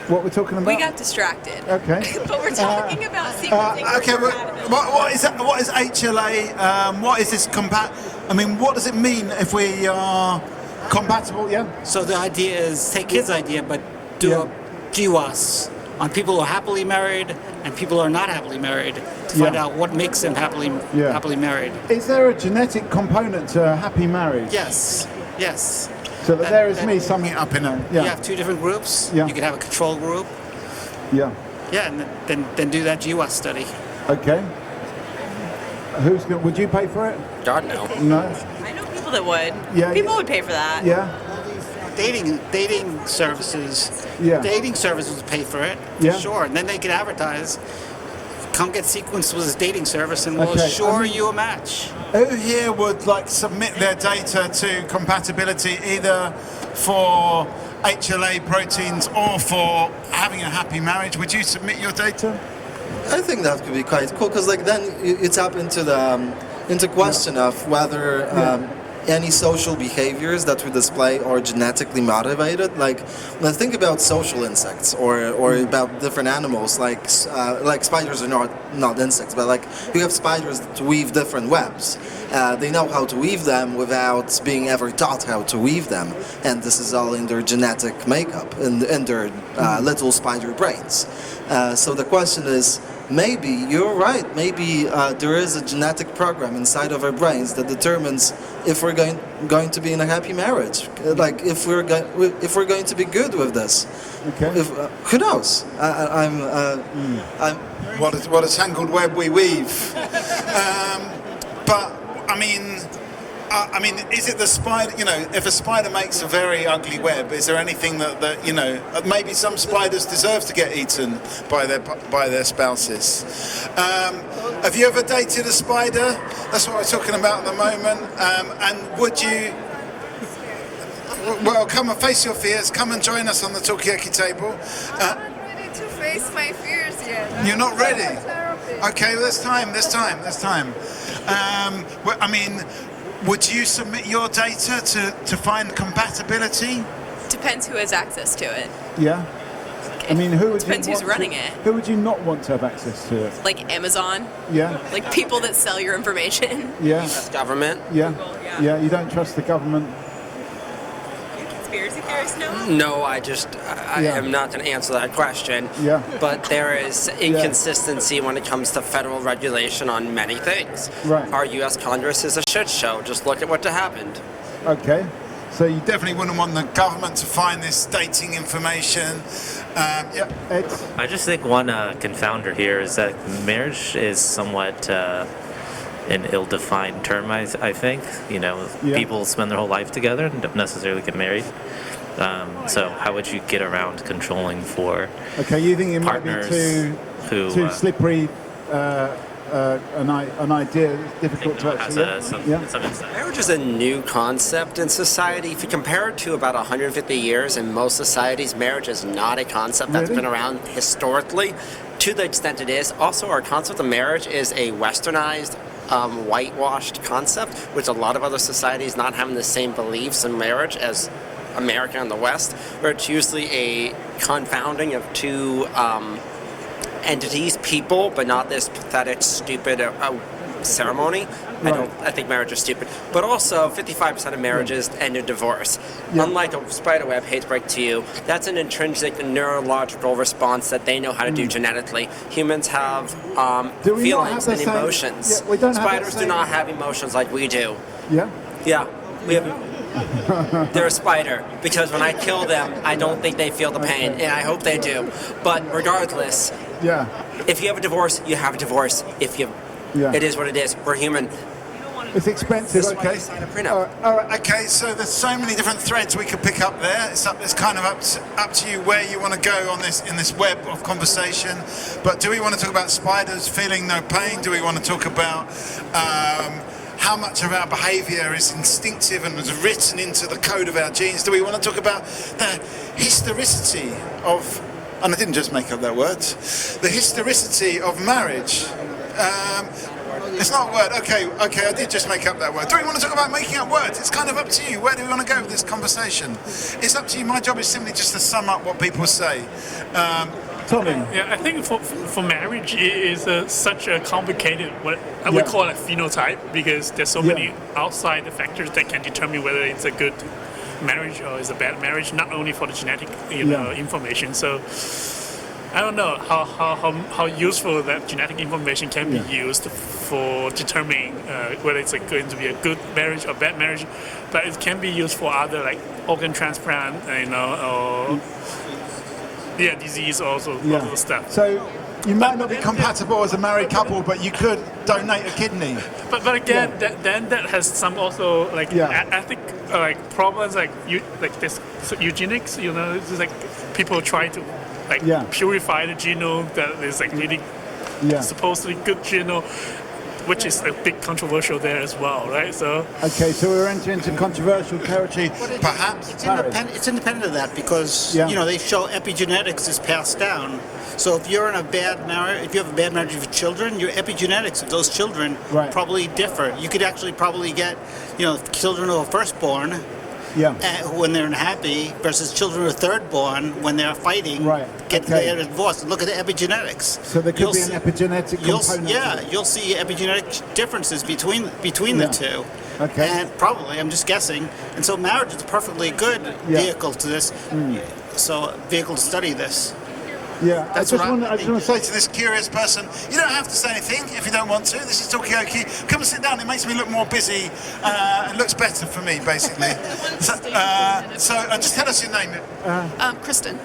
K: What we're talking about?
W: We got distracted.
K: Okay.
W: But we're talking about sequencing.
B: Okay, what is that? What is HLA? What is this I mean, what does it mean if we are compatible? Yeah.
X: So the idea is take his idea, but do a GWAS on people who are happily married and people who are not happily married to find out what makes them happily married.
K: Is there a genetic component to happy marriage?
X: Yes. Yes.
K: So there is me summing it up in a
X: You have two different groups. You could have a control group.
K: Yeah.
X: Yeah, and then do that GWAS study.
K: Okay. Would you pay for it?
V: God, no.
K: No.
W: I know people that would.
K: Yeah.
W: People would pay for that.
K: Yeah.
X: Dating services.
K: Yeah.
X: Dating services pay for it.
K: Yeah.
X: Sure. And then they could advertise. Come get sequenced with this dating service, and we'll
K: Okay,
X: assure you a match.
B: Who here would like submit their data to compatibility, either for HLA proteins or for having a happy marriage? Would you submit your data?
C: I think that could be quite cool, because like then it's up into the question of whether any social behaviors that we display are genetically motivated. Like, when I think about social insects or about different animals, like spiders are not insects, but like you have spiders that weave different webs. They know how to weave them without being ever taught how to weave them, and this is all in their genetic makeup, in their little spider brains. So the question is, maybe you're right. Maybe there is a genetic program inside of our brains that determines if we're going to be in a happy marriage, like if we're going to be good with this.
K: Okay.
C: Who knows? I'm
B: what a tangled web we weave. But I mean, is it the spider? You know, if a spider makes a very ugly web, is there anything that you know? Maybe some spiders deserve to get eaten by their spouses. Have you ever dated a spider? That's what we're talking about at the moment. And would you? Well, come and face your fears. Come and join us on the Talkaoke table.
G: I'm not ready to face my fears yet.
B: You're not ready. Okay, well, there's time. Well, I mean, would you submit your data to find compatibility?
I: Depends who has access to it.
K: Yeah. I mean, who would
I: Depends
K: you
I: who's
K: want
I: running
K: to,
I: it.
K: Who would you not want to have access to it?
I: Like Amazon.
K: Yeah.
I: Like people that sell your information.
K: Yeah.
H: Government.
K: Yeah. Yeah. You don't trust the government.
I: Conspiracy theorists, no?
H: No, I am not going to answer that question.
K: Yeah.
H: But there is inconsistency when it comes to federal regulation on many things.
K: Right.
H: Our U.S. Congress is a shit show. Just look at what happened.
K: Okay. So you
B: Definitely wouldn't want the government to find this dating information. Yeah.
K: Ed?
V: I just think one confounder here is that marriage is somewhat an ill-defined term. I think people spend their whole life together and don't necessarily get married. So how would you get around controlling for
K: Okay, you think it might be
V: partners
K: too slippery an idea? It's difficult to actually.
V: some insight?
H: Marriage is a new concept in society. If you compare it to about 150 years, in most societies, marriage is not a concept that's been around historically. To the extent it is, also our concept of marriage is a westernized, whitewashed concept, which a lot of other societies not having the same beliefs in marriage as America and the West, where it's usually a confounding of two entities, people, but not this pathetic, stupid ceremony. I think marriage is stupid. But also, 55% of marriages end in divorce. Unlike a spider web, hate to break to you, that's an intrinsic neurological response that they know how to do genetically. Humans have feelings and emotions. Spiders do not have emotions like we do.
K: Yeah?
H: Yeah. We have. They're a spider, because when I kill them, I don't think they feel the pain, and I hope they do. But regardless, if you have a divorce, you have a divorce. It is what it is. We're human.
K: It's expensive. Okay.
B: All right. Okay. So there's so many different threads we could pick up there. It's kind of up to you where you want to go on in this web of conversation. But do we want to talk about spiders feeling no pain? Do we want to talk about how much of our behaviour is instinctive and was written into the code of our genes? Do we want to talk about the historicity of, and I didn't just make up that word, the historicity of marriage? It's not a word. Okay, I did just make up that word. Do we want to talk about making up words? It's kind of up to you. Where do we want to go with this conversation? It's up to you. My job is simply just to sum up what people say.
K: Tommy?
T: Yeah, I think for marriage, it is such a complicated, what I would call a phenotype, because there's so many outside factors that can determine whether it's a good marriage or is a bad marriage, not only for the genetic information. So I don't know how useful that genetic information can be used for determining whether it's going to be a good marriage or bad marriage, but it can be used for other, like organ transplant, or disease also, all of the stuff.
B: So you might not be compatible as a married couple, but you could donate a kidney.
T: But again, that has some also ethic problems, like this eugenics. It's just like people try to purify the genome that is really supposedly good genome, which is a big controversial there as well, right? So
K: okay, so we're entering into controversial territory.
B: Perhaps
S: it's independent of that, because they show epigenetics is passed down. So if you're in a bad marriage, if you have a bad marriage with children, your epigenetics of those children probably differ. You could actually probably get, children who are firstborn when they're unhappy versus children who are thirdborn when they're fighting, get divorced. Look at the epigenetics.
K: So there could be an epigenetic component.
S: You'll see epigenetic differences between the two.
K: Okay.
S: And probably, I'm just guessing. And so marriage is a perfectly good vehicle to this. So vehicle to study this.
K: Yeah,
B: That's
K: I just
B: what
K: want to
B: say to this curious person, you don't have to say anything if you don't want to. This is Talkaoke. Come and sit down. It makes me look more busy and looks better for me, basically. So just tell us your name.
A: Kristen.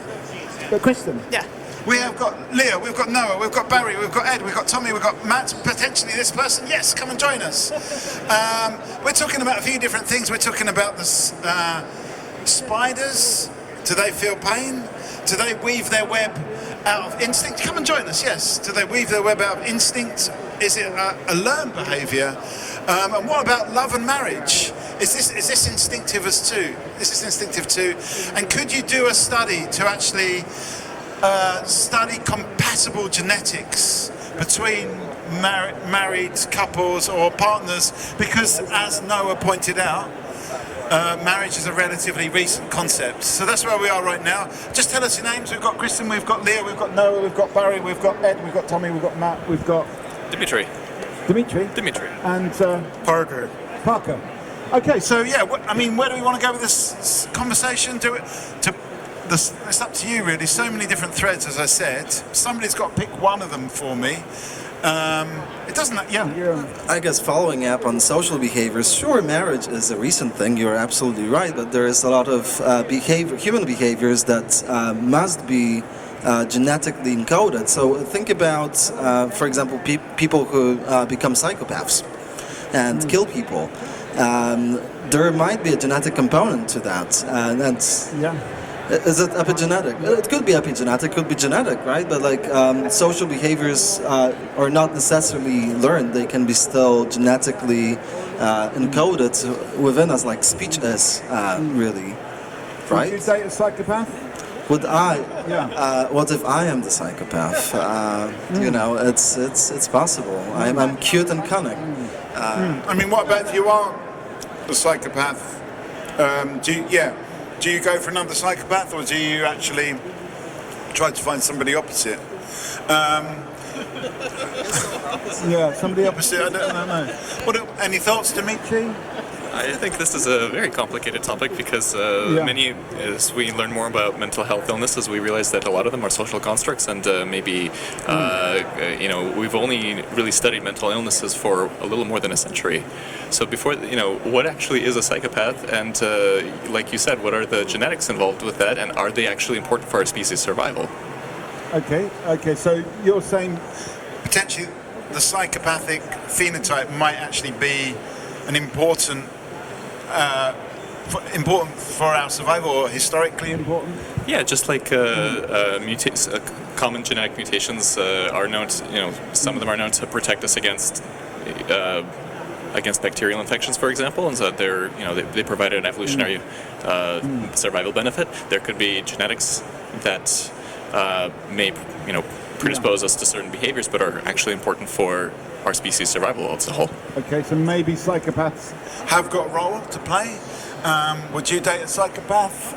K: Kristen?
A: Yeah.
B: We have got Leah, we've got Noah, we've got Barry, we've got Ed, we've got Tommy, we've got Matt, potentially this person. Yes, come and join us. We're talking about a few different things. We're talking about the spiders. Do they feel pain? Do they weave their web out of instinct? Come and join us, yes. Do they weave their web out of instinct? Is it a learned behaviour? And what about love and marriage? Is this instinctive as too? This is instinctive too. And could you do a study to actually study compatible genetics between married couples or partners? Because as Noah pointed out, marriage is a relatively recent concept. So that's where we are right now. Just tell us your names. We've got Kristen, we've got Leah, we've got Noah, we've got Barry, we've got Ed, we've got Tommy, we've got Matt, we've got...
D: Dimitri.
K: Dimitri? And...
D: Parker.
K: Parker. Okay, so yeah, I mean, where do we want to go with this conversation? It's up to you, really. So many different threads, as I said. Somebody's got to pick one of them for me. It doesn't,
C: I guess following up on social behaviors, sure, marriage is a recent thing, you're absolutely right, but there is a lot of human behaviors that must be genetically encoded. So think about, for example, people who become psychopaths and kill people. There might be a genetic component to that, and that's... Is it epigenetic? It could be epigenetic, could be genetic, right? But like social behaviors are not necessarily learned. They can be still genetically encoded within us, like speech is, really, right?
K: Would you date a psychopath?
C: Would I? Yeah. What if I am the psychopath? You know, it's possible. I'm cute and cunning.
B: I mean, what about if you are the psychopath? Do you go for another psychopath, or do you actually try to find somebody opposite?
K: Somebody
B: opposite. I don't know. Any thoughts, Dimitri?
D: I think this is a very complicated topic because as we learn more about mental health illnesses, we realize that a lot of them are social constructs, and we've only really studied mental illnesses for a little more than a century. So before, what actually is a psychopath, and like you said, what are the genetics involved with that, and are they actually important for our species' survival?
K: Okay, so you're saying
B: potentially the psychopathic phenotype might actually be an important for our survival, or historically important?
D: Yeah, just like common genetic mutations are known to, some of them are known to protect us against bacterial infections, for example, and so they provide an evolutionary survival benefit. There could be genetics that may predispose us to certain behaviors, but are actually important for our species' survival as a whole.
K: Okay, so maybe psychopaths
B: have got a role to play. Would you date a psychopath?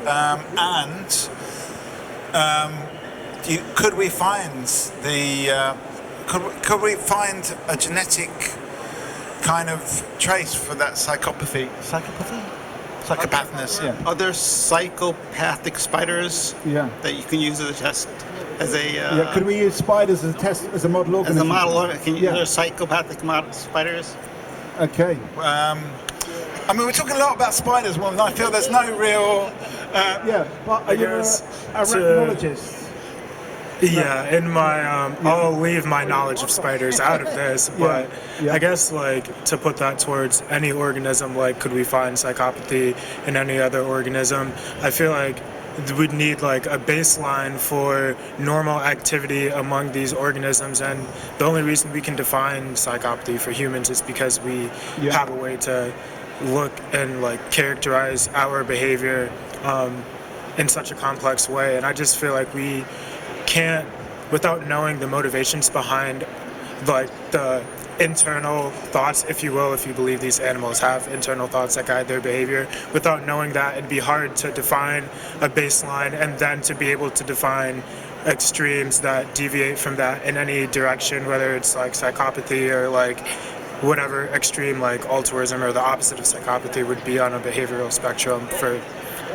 B: Could we find could we find a genetic kind of trace for that psychopathy? Psychopathness.
S: Are there psychopathic spiders that you can use as a test?
K: Could we use spiders as a test, as a model organism?
S: As a model organism, are there psychopathic spiders?
K: Okay.
B: I mean, we're talking a lot about spiders, and I feel there's no real...
K: are you a arachnologist?
J: Yeah, in my, I'll leave my knowledge of spiders out of this, but I guess, to put that towards any organism, could we find psychopathy in any other organism? I feel like we'd need, a baseline for normal activity among these organisms, and the only reason we can define psychopathy for humans is because we have a way to look and, characterize our behavior in such a complex way, and I just feel like we can't, without knowing the motivations behind the internal thoughts, if you will, if you believe these animals have internal thoughts that guide their behavior, without knowing that, it'd be hard to define a baseline and then to be able to define extremes that deviate from that in any direction, whether it's psychopathy or whatever extreme altruism or the opposite of psychopathy would be on a behavioral spectrum for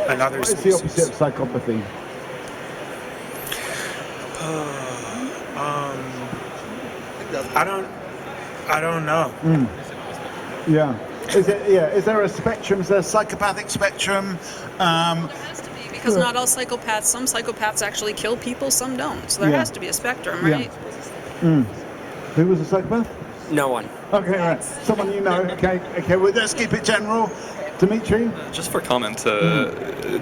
J: another species.
K: What's the opposite of psychopathy?
J: I don't know.
B: Yeah. Is there a spectrum? Is there a psychopathic spectrum?
A: Because not all psychopaths, some psychopaths actually kill people, some don't. So there has to be a spectrum, right?
B: Who was a psychopath?
H: No one.
B: Okay, right. Someone you know. Okay, well, let's keep it general. Dimitri?
D: Just for comment,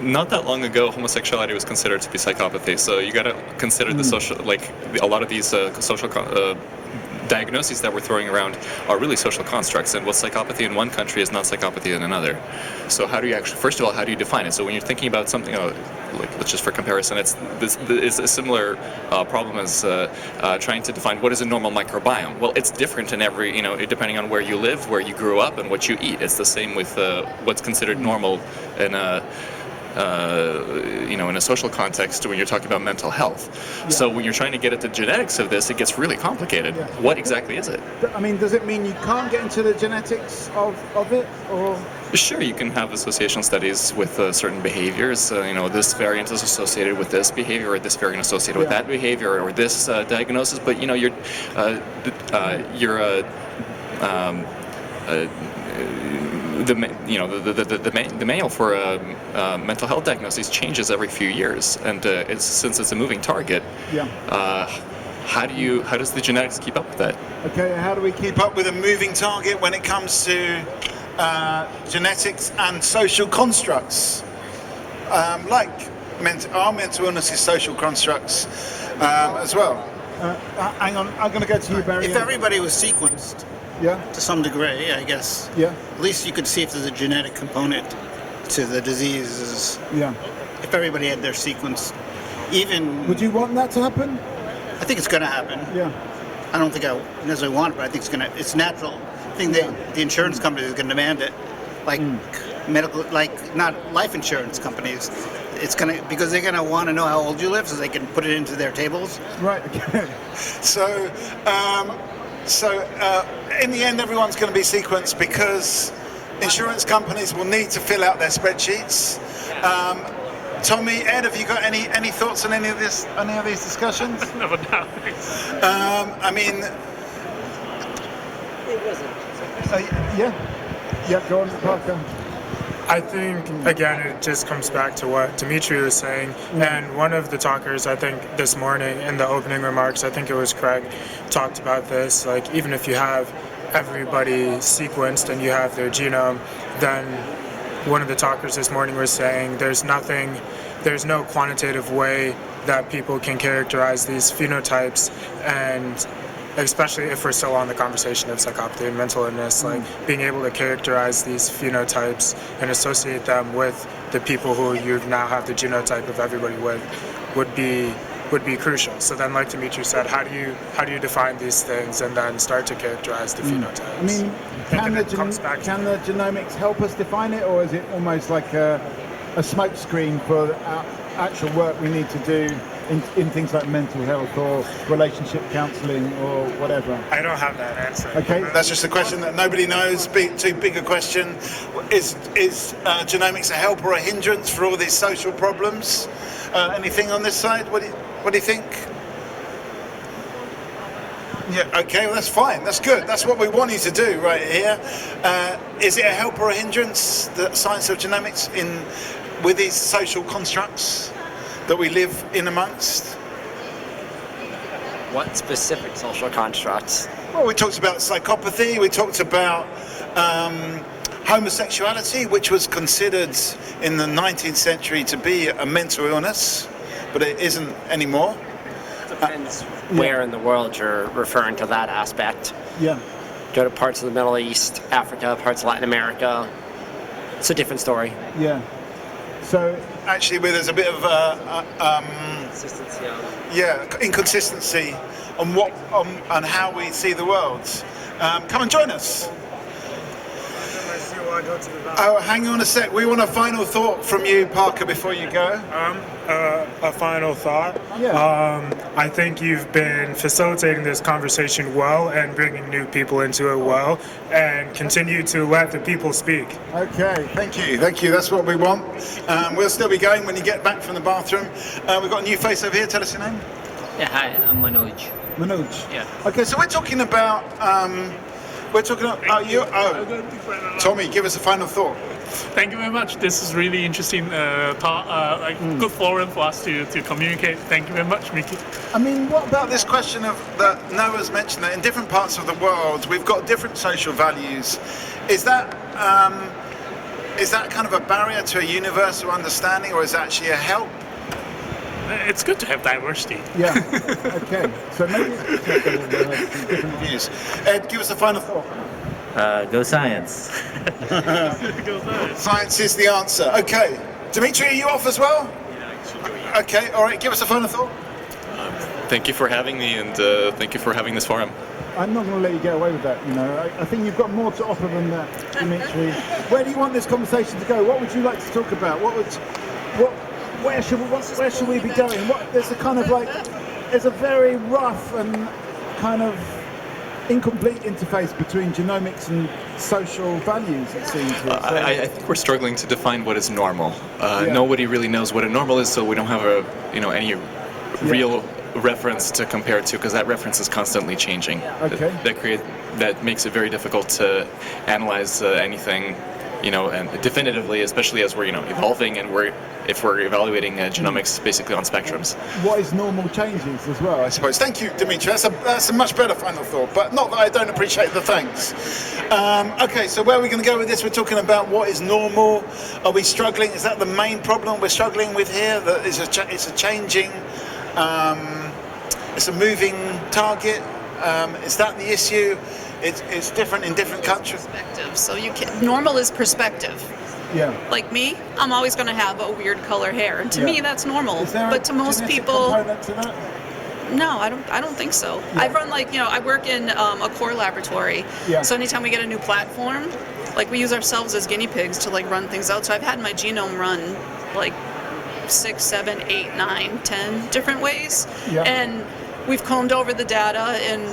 D: not that long ago, homosexuality was considered to be psychopathy. So you got to consider the social, like a lot of these social diagnoses that we're throwing around are really social constructs, and what's psychopathy in one country is not psychopathy in another. So how do you actually, first of all, how do you define it? So when you're thinking about something, like let's just for comparison, it's a similar problem as trying to define what is a normal microbiome. Well, it's different in every, depending on where you live, where you grew up, and what you eat. It's the same with what's considered normal in a in a social context when you're talking about mental health. So when you're trying to get at the genetics of this, it gets really complicated. What exactly is it?
B: I mean, does it mean you can't get into the genetics of it, or?
D: Sure, you can have association studies with certain behaviors. This variant is associated with this behavior, or this variant associated with that behavior, or this diagnosis. But the manual for mental health diagnosis changes every few years, and since it's a moving target. How does the genetics keep up with that?
B: Okay, how do we keep up with a moving target when it comes to genetics and social constructs? Like our mental illness is social constructs as well. Hang on, I'm going to go to you, Barry.
S: If everybody was sequenced, to some degree, I guess. At least you could see if there's a genetic component to the diseases. If everybody had their sequence, even.
B: Would you want that to happen?
S: I think it's going to happen. I don't think I necessarily want it, but I think it's natural. I think the insurance companies are going to demand it, like medical, like not life insurance companies. It's gonna, because they're gonna want to know how old you live, so they can put it into their tables.
B: Right. Okay. So in the end, everyone's going to be sequenced because insurance companies will need to fill out their spreadsheets. Tommy, Ed, have you got any thoughts on any of these discussions?
T: No.
B: I mean, go on, Parker.
J: I think, again, it just comes back to what Dimitri was saying. And one of the talkers, I think, this morning in the opening remarks, I think it was Craig, talked about this. Like, even if you have everybody sequenced and you have their genome, then one of the talkers this morning was saying there's no quantitative way that people can characterize these phenotypes, and especially if we're still on the conversation of psychopathy and mental illness, like being able to characterize these phenotypes and associate them with the people who you now have the genotype of everybody with would be crucial. So then, like Dimitri said, how do you define these things and then start to characterize the phenotypes?
B: I mean, can the genomics help us define it, or is it almost like a smokescreen for the actual work we need to do in things like mental health or relationship counselling or whatever?
J: I don't have that answer.
B: Okay, that's just a question that nobody knows. Too big a question. Is genomics a help or a hindrance for all these social problems? Anything on this side? What do you think? Yeah, okay, well that's fine, that's good. That's what we want you to do right here. Is it a help or a hindrance, the science of genomics, with these social constructs that we live in amongst?
H: What specific social constructs?
B: Well, we talked about psychopathy, we talked about homosexuality, which was considered in the 19th century to be a mental illness, but it isn't anymore.
H: Depends where in the world you're referring to that aspect. Go to parts of the Middle East, Africa, parts of Latin America. It's a different story.
B: So actually, where there's a bit of inconsistency on how we see the world. Come and join us. Oh, hang on a sec. We want a final thought from you, Parker, before you go.
J: A final thought. I think you've been facilitating this conversation well and bringing new people into it well, and continue to let the people speak.
B: Okay, thank you. That's what we want. We'll still be going when you get back from the bathroom. We've got a new face over here. Tell us your name.
E: Yeah, hi, I'm Manoj.
B: Manoj.
V: Yeah.
B: Okay, so we're talking about Tommy, give us a final thought.
T: Thank you very much. This is really interesting talk, good forum for us to communicate. Thank you very much, Mickey.
B: I mean, what about this question of that Noah's mentioned that in different parts of the world we've got different social values. Is that kind of a barrier to a universal understanding, or is that actually a help?
T: It's good to have diversity.
B: Yeah. Okay. So maybe it's different views. Ed, give us a final thought.
V: Go science.
B: Science is the answer. Okay. Dimitri, are you off as well? Yeah. Okay. All right. Give us a final thought.
D: Thank you for having me, and thank you for having this forum.
K: I'm not going to let you get away with that. You know, I think you've got more to offer than that, Dimitri. Where do you want this conversation to go? What would you like to talk about? Where should we be going? There's a kind of there's a very rough and kind of incomplete interface between genomics and social values, it seems.
D: I think we're struggling to define what is normal. Nobody really knows what a normal is, so we don't have any real reference to compare to, because that reference is constantly changing.
K: Okay.
D: That makes it very difficult to analyze anything, and definitively, especially as we're evolving, and if we're evaluating genomics basically on spectrums.
K: What is normal changes as well, I
B: suppose. Thank you, Dimitri. That's a much better final thought, but not that I don't appreciate the thanks. Okay, so where are we going to go with this? We're talking about what is normal. Are we struggling? Is that the main problem we're struggling with here? That it's a changing, it's a moving target. Is that the issue? It's different in different countries.
A: Perspective. So normal is perspective.
K: Yeah.
A: Like me, I'm always going to have a weird color hair, and to me that's normal.
K: Is there
A: but to most people,
K: component to that?
A: no, I don't think so.
K: Yeah.
A: I run I work in a core laboratory.
K: Yeah.
A: So anytime we get a new platform, we use ourselves as guinea pigs to run things out. So I've had my genome run 6, 7, 8, 9, 10 different ways, and we've combed over the data, and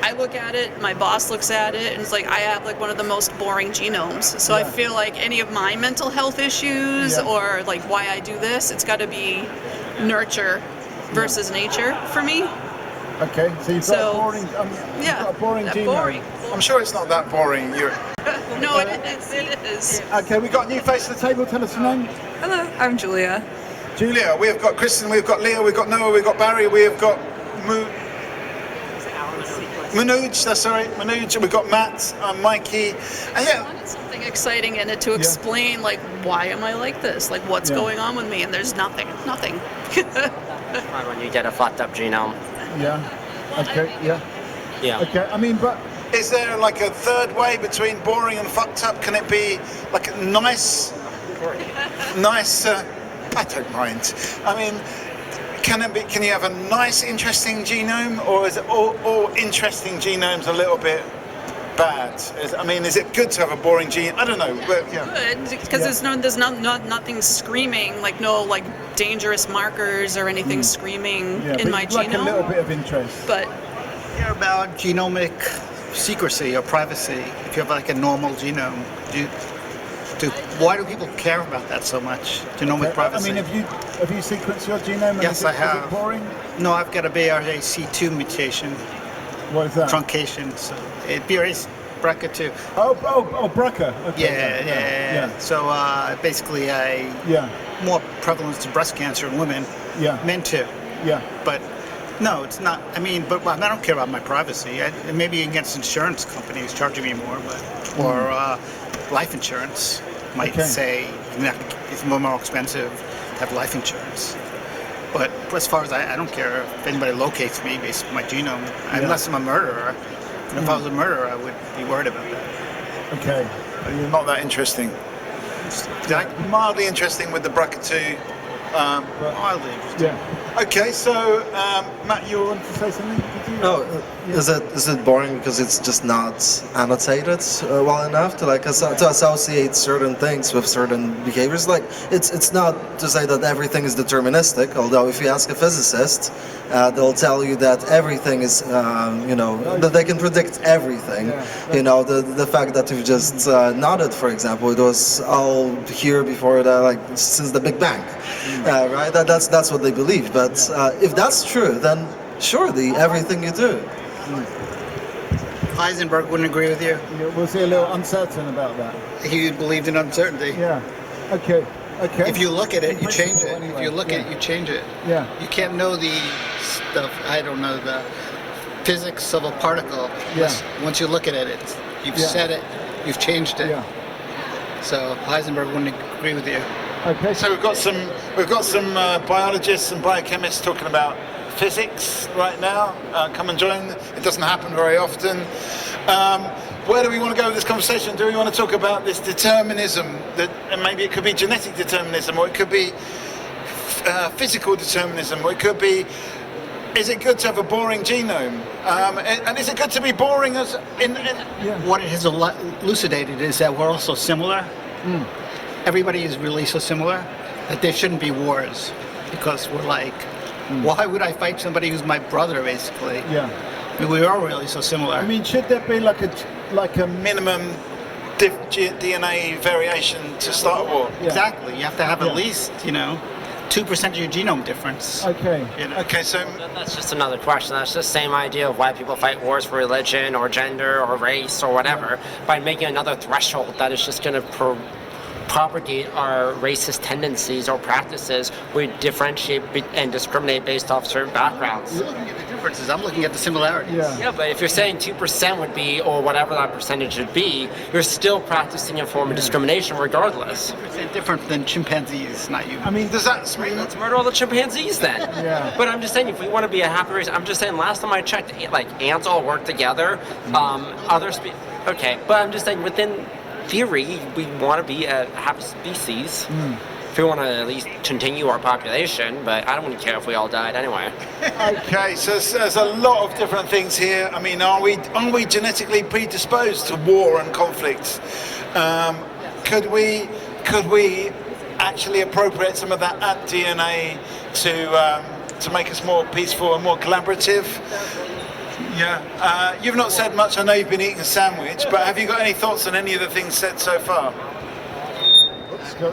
A: I look at it, my boss looks at it, and it's I have one of the most boring genomes. So I feel like any of my mental health issues or why I do this, it's got to be nurture versus nature for me.
K: Okay, so you've got a boring, you've got a boring genome.
A: Boring.
B: I'm sure it's not that boring.
A: No, it is.
K: Okay, we've got a new face to the table. Tell us your name.
G: Hello, I'm Julia.
B: Julia, we've got Kristen, we've got Leah, we've got Noah, we've got Barry, we've got Manoj, that's right, Manoj, we've got Matt, Mikey, and
A: I wanted something exciting in it to explain, why am I like this? What's going on with me? And there's nothing.
H: When you get a fucked up genome.
K: Yeah. Okay. Yeah.
H: Yeah.
K: Okay. I mean, but
B: is there a third way between boring and fucked up? Can it be nice? I don't mind. I mean, can you have a nice, interesting genome, or is it all interesting genomes a little bit bad? Is it good to have a boring genome? I don't know. But,
A: Good, because there's nothing screaming, no dangerous markers or anything screaming in my genome.
K: A little bit of interest.
A: But
S: care about genomic secrecy or privacy if you have a normal genome. Why do people care about that so much? Genomic privacy.
K: Have you sequenced your genome?
S: Yes, I have.
K: Is it boring?
S: No, I've got a BRCA2 mutation.
K: What is that?
S: Truncation. So BRCA2.
K: Oh, BRCA. Okay.
S: Yeah. So basically, more prevalence to breast cancer in women.
K: Yeah.
S: Men too.
K: Yeah.
S: But no, it's not. But I don't care about my privacy. Maybe against insurance companies charging me more, or life insurance might say it's more expensive to have life insurance. But as far as I don't care if anybody locates me based on my genome, unless I'm a murderer. And if I was a murderer, I would be worried about that.
K: Okay.
B: You're not that interesting. Mildly interesting with the BRCA2.
S: Mildly interesting.
K: Yeah.
B: Okay, so Matt, you wanted to say something?
C: Is it boring because it's just not annotated well enough to to associate certain things with certain behaviors? It's not to say that everything is deterministic. Although if you ask a physicist, they'll tell you that everything is that they can predict everything. The fact that you've just nodded, for example, it was all here before since the Big Bang, right? That's what they believe. But if that's true, then Surely, everything you do.
S: Heisenberg wouldn't agree with you.
K: Was he a little uncertain about that?
S: He believed in uncertainty.
K: Yeah. Okay. Okay.
S: If you look at it, you change it.
K: Anyway,
S: If you look at it, you change it.
K: Yeah.
S: You can't know the stuff. I don't know the physics of a particle. Once you look at it, you've set it. You've changed it.
K: Yeah.
S: So Heisenberg wouldn't agree with you.
K: Okay.
B: So we've got some biologists and biochemists talking about physics right now. Come and join. It doesn't happen very often. Where do we want to go with this conversation? Do we want to talk about this determinism and maybe it could be genetic determinism, or it could be physical determinism, or it could be, is it good to have a boring genome? And is it good to be boring as in
S: What it has elucidated is that we're also similar. Everybody is really so similar that there shouldn't be wars, because we're like, why would I fight somebody who's my brother, basically?
K: Yeah.
S: I mean, we are really so similar.
K: I mean, should there be like a
B: minimum DNA variation to start a war?
S: Exactly. You have to have at least, 2% of your genome difference.
K: Okay.
B: Okay, so
H: that's just another question. That's the same idea of why people fight wars for religion or gender or race or whatever, by making another threshold that is just going to propagate our racist tendencies or practices. We differentiate and discriminate based off certain backgrounds.
S: You're looking at the differences. I'm looking at the similarities.
H: Yeah, but if you're saying 2% would be, or whatever that percentage would be, you're still practicing a form of discrimination regardless.
S: 2% different than chimpanzees, not you.
K: I mean,
B: does that mean
H: let's murder all the chimpanzees then?
K: Yeah.
H: But I'm just saying, if we want to be a happy race, I'm just saying, last time I checked, like ants all work together. Okay, but I'm just saying, within theory, we want to be a happy species. If we want to at least continue our population, but I don't really care if we all died anyway.
B: Okay, so there's a lot of different things here. I mean, are we genetically predisposed to war and conflict? Could we actually appropriate some of that DNA to make us more peaceful and more collaborative? Yeah. You've not said much. I know you've been eating a sandwich, but have you got any thoughts on any of the things said so far?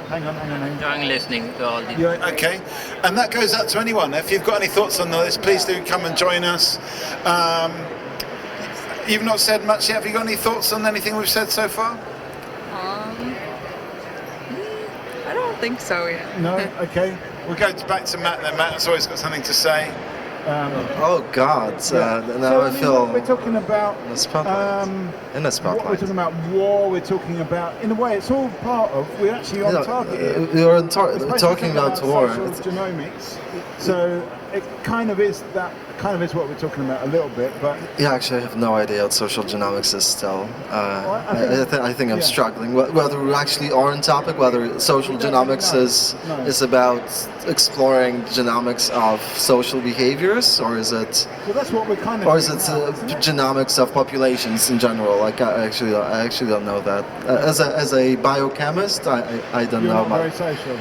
K: Hang on.
E: Enjoying listening to all these.
B: Okay, and that goes out to anyone. If you've got any thoughts on this, please do come and join us. You've not said much yet. Have you got any thoughts on anything we've said so far?
G: I don't think so yet.
K: No. Okay.
B: We'll go back to Matt then. Matt has always got something to say.
C: Oh God! Now I feel
K: we're talking about
C: in the spotlight.
K: We're talking about war. We're talking about, in a way, it's all part of. We're actually on target here.
C: We're talking about war.
K: Social genomics. So it kind of is what we're talking about a little bit, but
C: yeah, actually, I have no idea what social genomics is still. I think I'm struggling. Whether we actually are on topic, whether social genomics is about exploring genomics of social behaviors, or is it?
K: Well, that's what we're kind of.
C: Or is it genomics of populations in general? Like I actually don't know that. As a biochemist, I don't know.
K: You're not very social.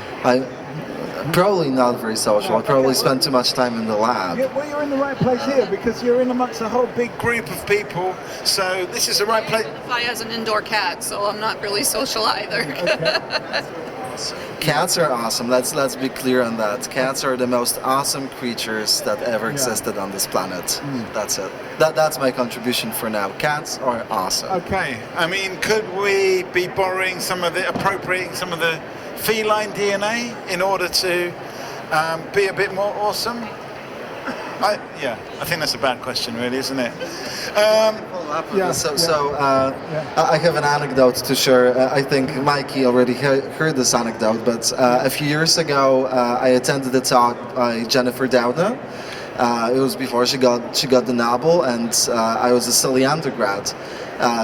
C: Probably not very social. I probably spend too much time in the lab.
K: Yeah, well, you're in the right place here because you're in amongst a whole big
B: group of people. So this is the right place.
A: I identify as an indoor cat, so I'm not really social either.
C: Cats are awesome. Let's be clear on that. Cats are the most awesome creatures that ever existed on this planet. That's it. That's my contribution for now. Cats are awesome.
B: Okay. I mean, could we be appropriating some of the feline DNA in order to be a bit more awesome? I think that's a bad question, really, isn't it?
C: I have an anecdote to share. I think Mikey already heard this anecdote, but a few years ago, I attended a talk by Jennifer Doudna. It was before she got the Nobel, and I was still the undergrad.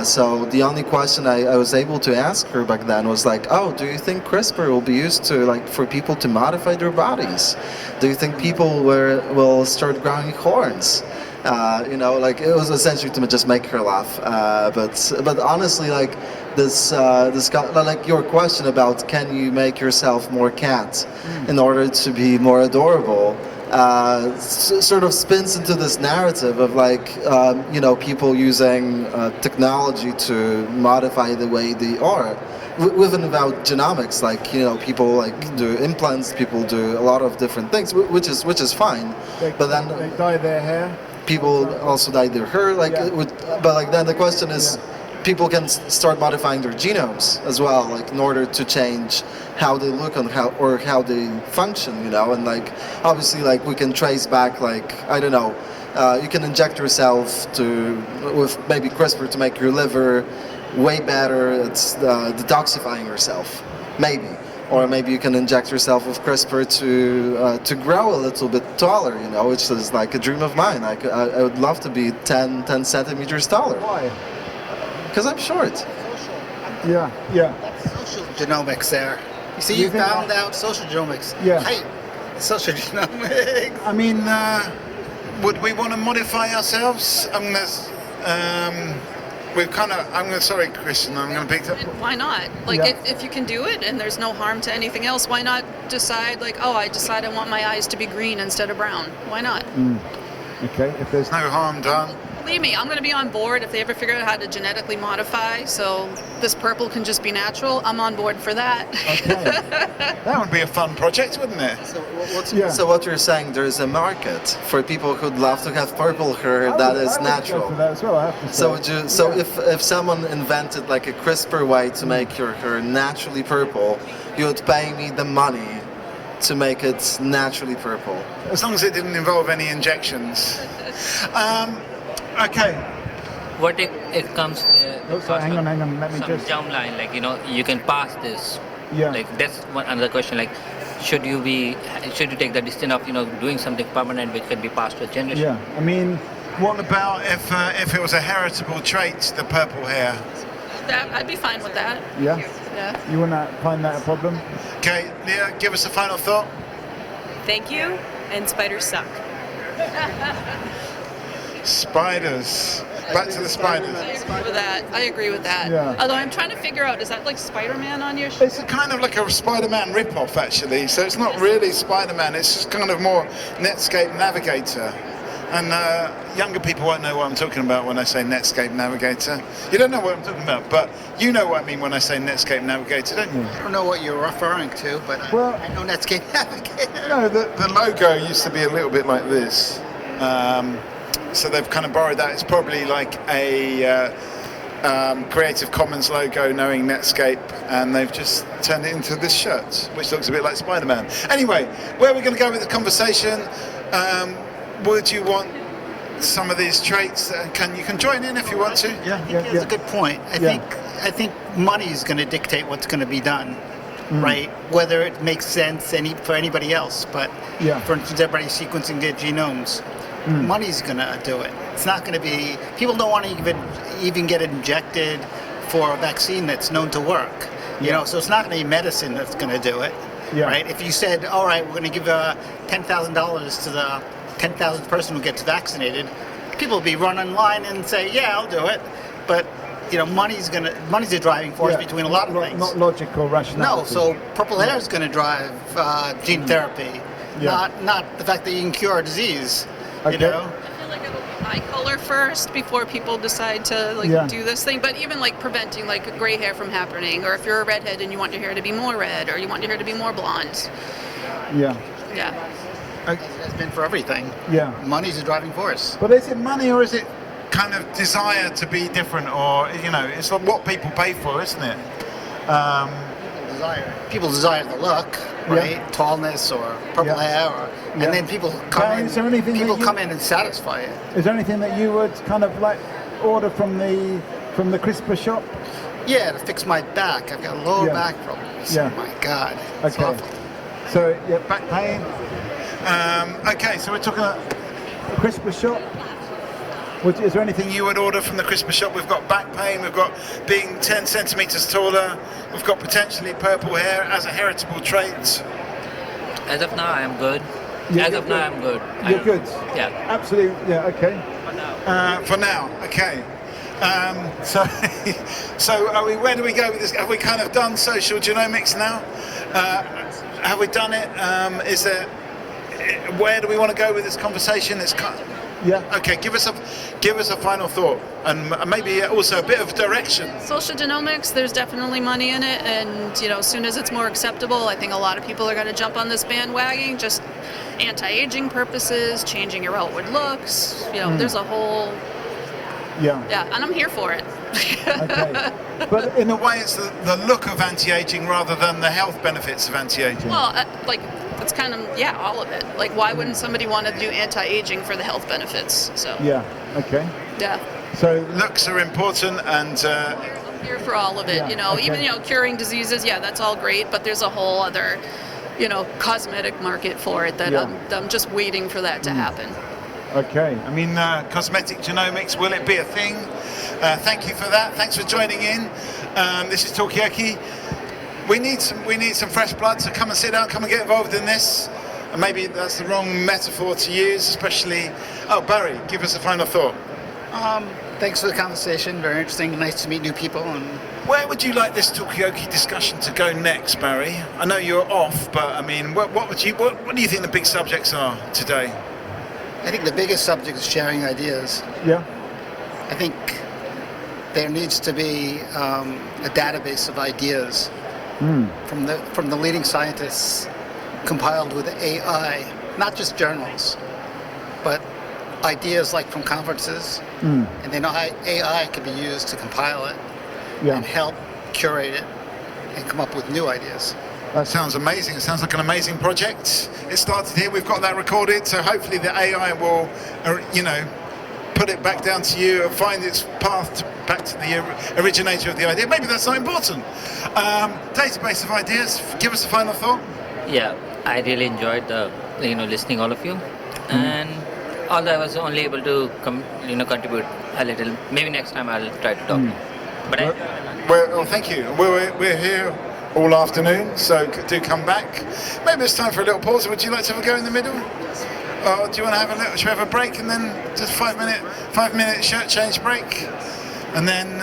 C: So the only question I was able to ask her back then was like, oh, do you think CRISPR will be used for people to modify their bodies? Do you think people will start growing horns? It was essentially to just make her laugh. But honestly, this your question about can you make yourself more cat in order to be more adorable? sort of spins into this narrative of like people using technology to modify the way they are. Within about genomics, like people like do implants, people do a lot of different things, which is fine. But then
K: they dye their hair.
C: People also dye their hair, but like then the question is, people can start modifying their genomes as well, like in order to change how they look and how they function, and like obviously like we can trace back, like I don't know, you can inject yourself with maybe CRISPR to make your liver way better. It's detoxifying yourself, maybe. Or maybe you can inject yourself with CRISPR to grow a little bit taller, which is like a dream of mine. I would love to be 10 centimeters taller.
K: Why?
C: Because I'm short.
K: Yeah.
S: Social genomics there. You see, you found out social genomics.
K: Yeah.
S: Height. Social genomics.
B: I mean, would we want to modify ourselves? I mean, there's, sorry, Christian, I'm going to pick up.
A: Why not? Like, if you can do it and there's no harm to anything else, why not decide, like, I decide I want my eyes to be green instead of brown? Why not?
K: Okay, if there's
B: no harm done.
A: Believe me, I'm going to be on board if they ever figure out how to genetically modify so this purple can just be natural. I'm on board for that.
B: Okay. That would be a fun project, wouldn't it?
C: So what you're saying, there's a market for people who'd love to have purple hair that is natural.
K: Go for that as well, I have to say.
C: If someone invented like a CRISPR way to make your hair naturally purple, you would pay me the money to make it naturally purple.
B: As long as it didn't involve any injections. Okay.
E: What if it comes
K: hang on, let me just...
E: germline, like, you can pass this.
K: Yeah.
E: Like, that's another question, like, should you take the decision of, doing something permanent which can be passed to a generation?
K: Yeah, I mean...
B: What about if it was a heritable trait, the purple hair?
A: I'd be fine with that.
K: Yeah?
A: Yeah.
K: You wouldn't find that a problem?
B: Okay, Leah, give us a final thought.
W: Thank you, and spiders suck.
B: Spiders. Back to the spiders.
A: I agree with that.
B: Yeah.
A: Although I'm trying to figure out, is that like Spider-Man on your
B: It's kind of like a Spider-Man rip-off, actually. So it's not really Spider-Man. It's just kind of more Netscape Navigator. And younger people won't know what I'm talking about when I say Netscape Navigator. You don't know what I'm talking about, but you know what I mean when I say Netscape Navigator, don't you?
S: I don't know what you're referring to, but I know Netscape Navigator.
B: No, the logo used to be a little bit like this. So they've kind of borrowed that. It's probably like a Creative Commons logo knowing Netscape, and they've just turned it into this shirt, which looks a bit like Spider-Man. Anyway, where are we going to go with the conversation? Would you want some of these traits? You can join in if you want to.
S: That's a good point. I think money is going to dictate what's going to be done, right? Whether it makes sense for anybody else, but for instance, everybody's sequencing their genomes. Money's going to do it. It's not going to be. People don't want to even get injected for a vaccine that's known to work. So it's not going to be medicine that's going to do it, right? If you said, all right, we're going to give $10,000 to the 10,000th person who gets vaccinated, people will be running in line and say, yeah, I'll do it. But money's a driving force between a lot of things.
K: Not logical rationality.
S: No, so purple hair is going to drive gene therapy, not the fact that you can cure a disease.
A: I feel like it'll be eye color first before people decide to do this thing. But even like preventing like gray hair from happening, or if you're a redhead and you want your hair to be more red, or you want your hair to be more blonde.
K: Yeah.
S: It's been for everything.
K: Yeah.
S: Money's a driving force.
B: But is it money or is it kind of desire to be different, or it's like what people pay for, isn't it?
S: People desire the look, right? Tallness or purple hair, and then people come in and satisfy it.
K: Is there anything that you would kind of like order from the CRISPR shop?
S: Yeah, to fix my back. I've got lower back problems.
K: Yeah.
S: Oh my God. It's
K: Okay.
S: awful.
K: So back pain.
B: Okay, so we're talking about
K: CRISPR shop. Is there anything
B: you would order from the CRISPR shop? We've got back pain, we've got being 10 centimeters taller, we've got potentially purple hair as a heritable trait.
E: As of now, I'm good.
K: You're good?
E: Yeah.
K: Absolutely, yeah, okay.
B: For now, okay. So where do we go with this? Have we kind of done social genomics now? Have we done it? where do we want to go with this conversation? It's kind Okay, give us a final thought, and maybe also a bit of direction.
A: Social genomics, there's definitely money in it, and as soon as it's more acceptable, I think a lot of people are going to jump on this bandwagon. Just anti-aging purposes, changing your outward looks. There's a whole and I'm here for it.
B: Okay. But in a way, it's the look of anti-aging rather than the health benefits of anti-aging.
A: Well, it's kind of all of it. Like, why wouldn't somebody want to do anti-aging for the health benefits? So
B: Okay.
A: Yeah.
B: So looks are important, and
A: I'm here for all of it. Even curing diseases. Yeah, that's all great, but there's a whole other cosmetic market for it that I'm just waiting for that to happen.
B: Okay, I mean, cosmetic genomics, will it be a thing? Thank you for that. Thanks for joining in. This is Talkaoke. We need some fresh blood, so come and sit down, come and get involved in this. And maybe that's the wrong metaphor to use, especially... Oh, Barry, give us a final thought.
S: Thanks for the conversation. Very interesting. Nice to meet new people. And
B: where would you like this Talkaoke discussion to go next, Barry? I know you're off, but I mean, what do you think the big subjects are today?
S: I think the biggest subject is sharing ideas.
B: Yeah.
S: I think there needs to be a database of ideas from the leading scientists, compiled with AI, not just journals, but ideas like from conferences, and then AI could be used to compile it and help curate it and come up with new ideas.
B: That sounds amazing. It sounds like an amazing project. It started here. We've got that recorded, so hopefully the AI will, put it back down to you and find its path back to the originator of the idea. Maybe that's not important. Database of ideas. Give us a final thought.
E: Yeah, I really enjoyed listening all of you, and although I was only able to contribute a little, maybe next time I'll try to talk. But
B: well, thank you. We're here all afternoon, so do come back. Maybe it's time for a little pause. Would you like to have a go in the middle? Or do you want to have should we have a break and then just 5 minute shirt change break? And then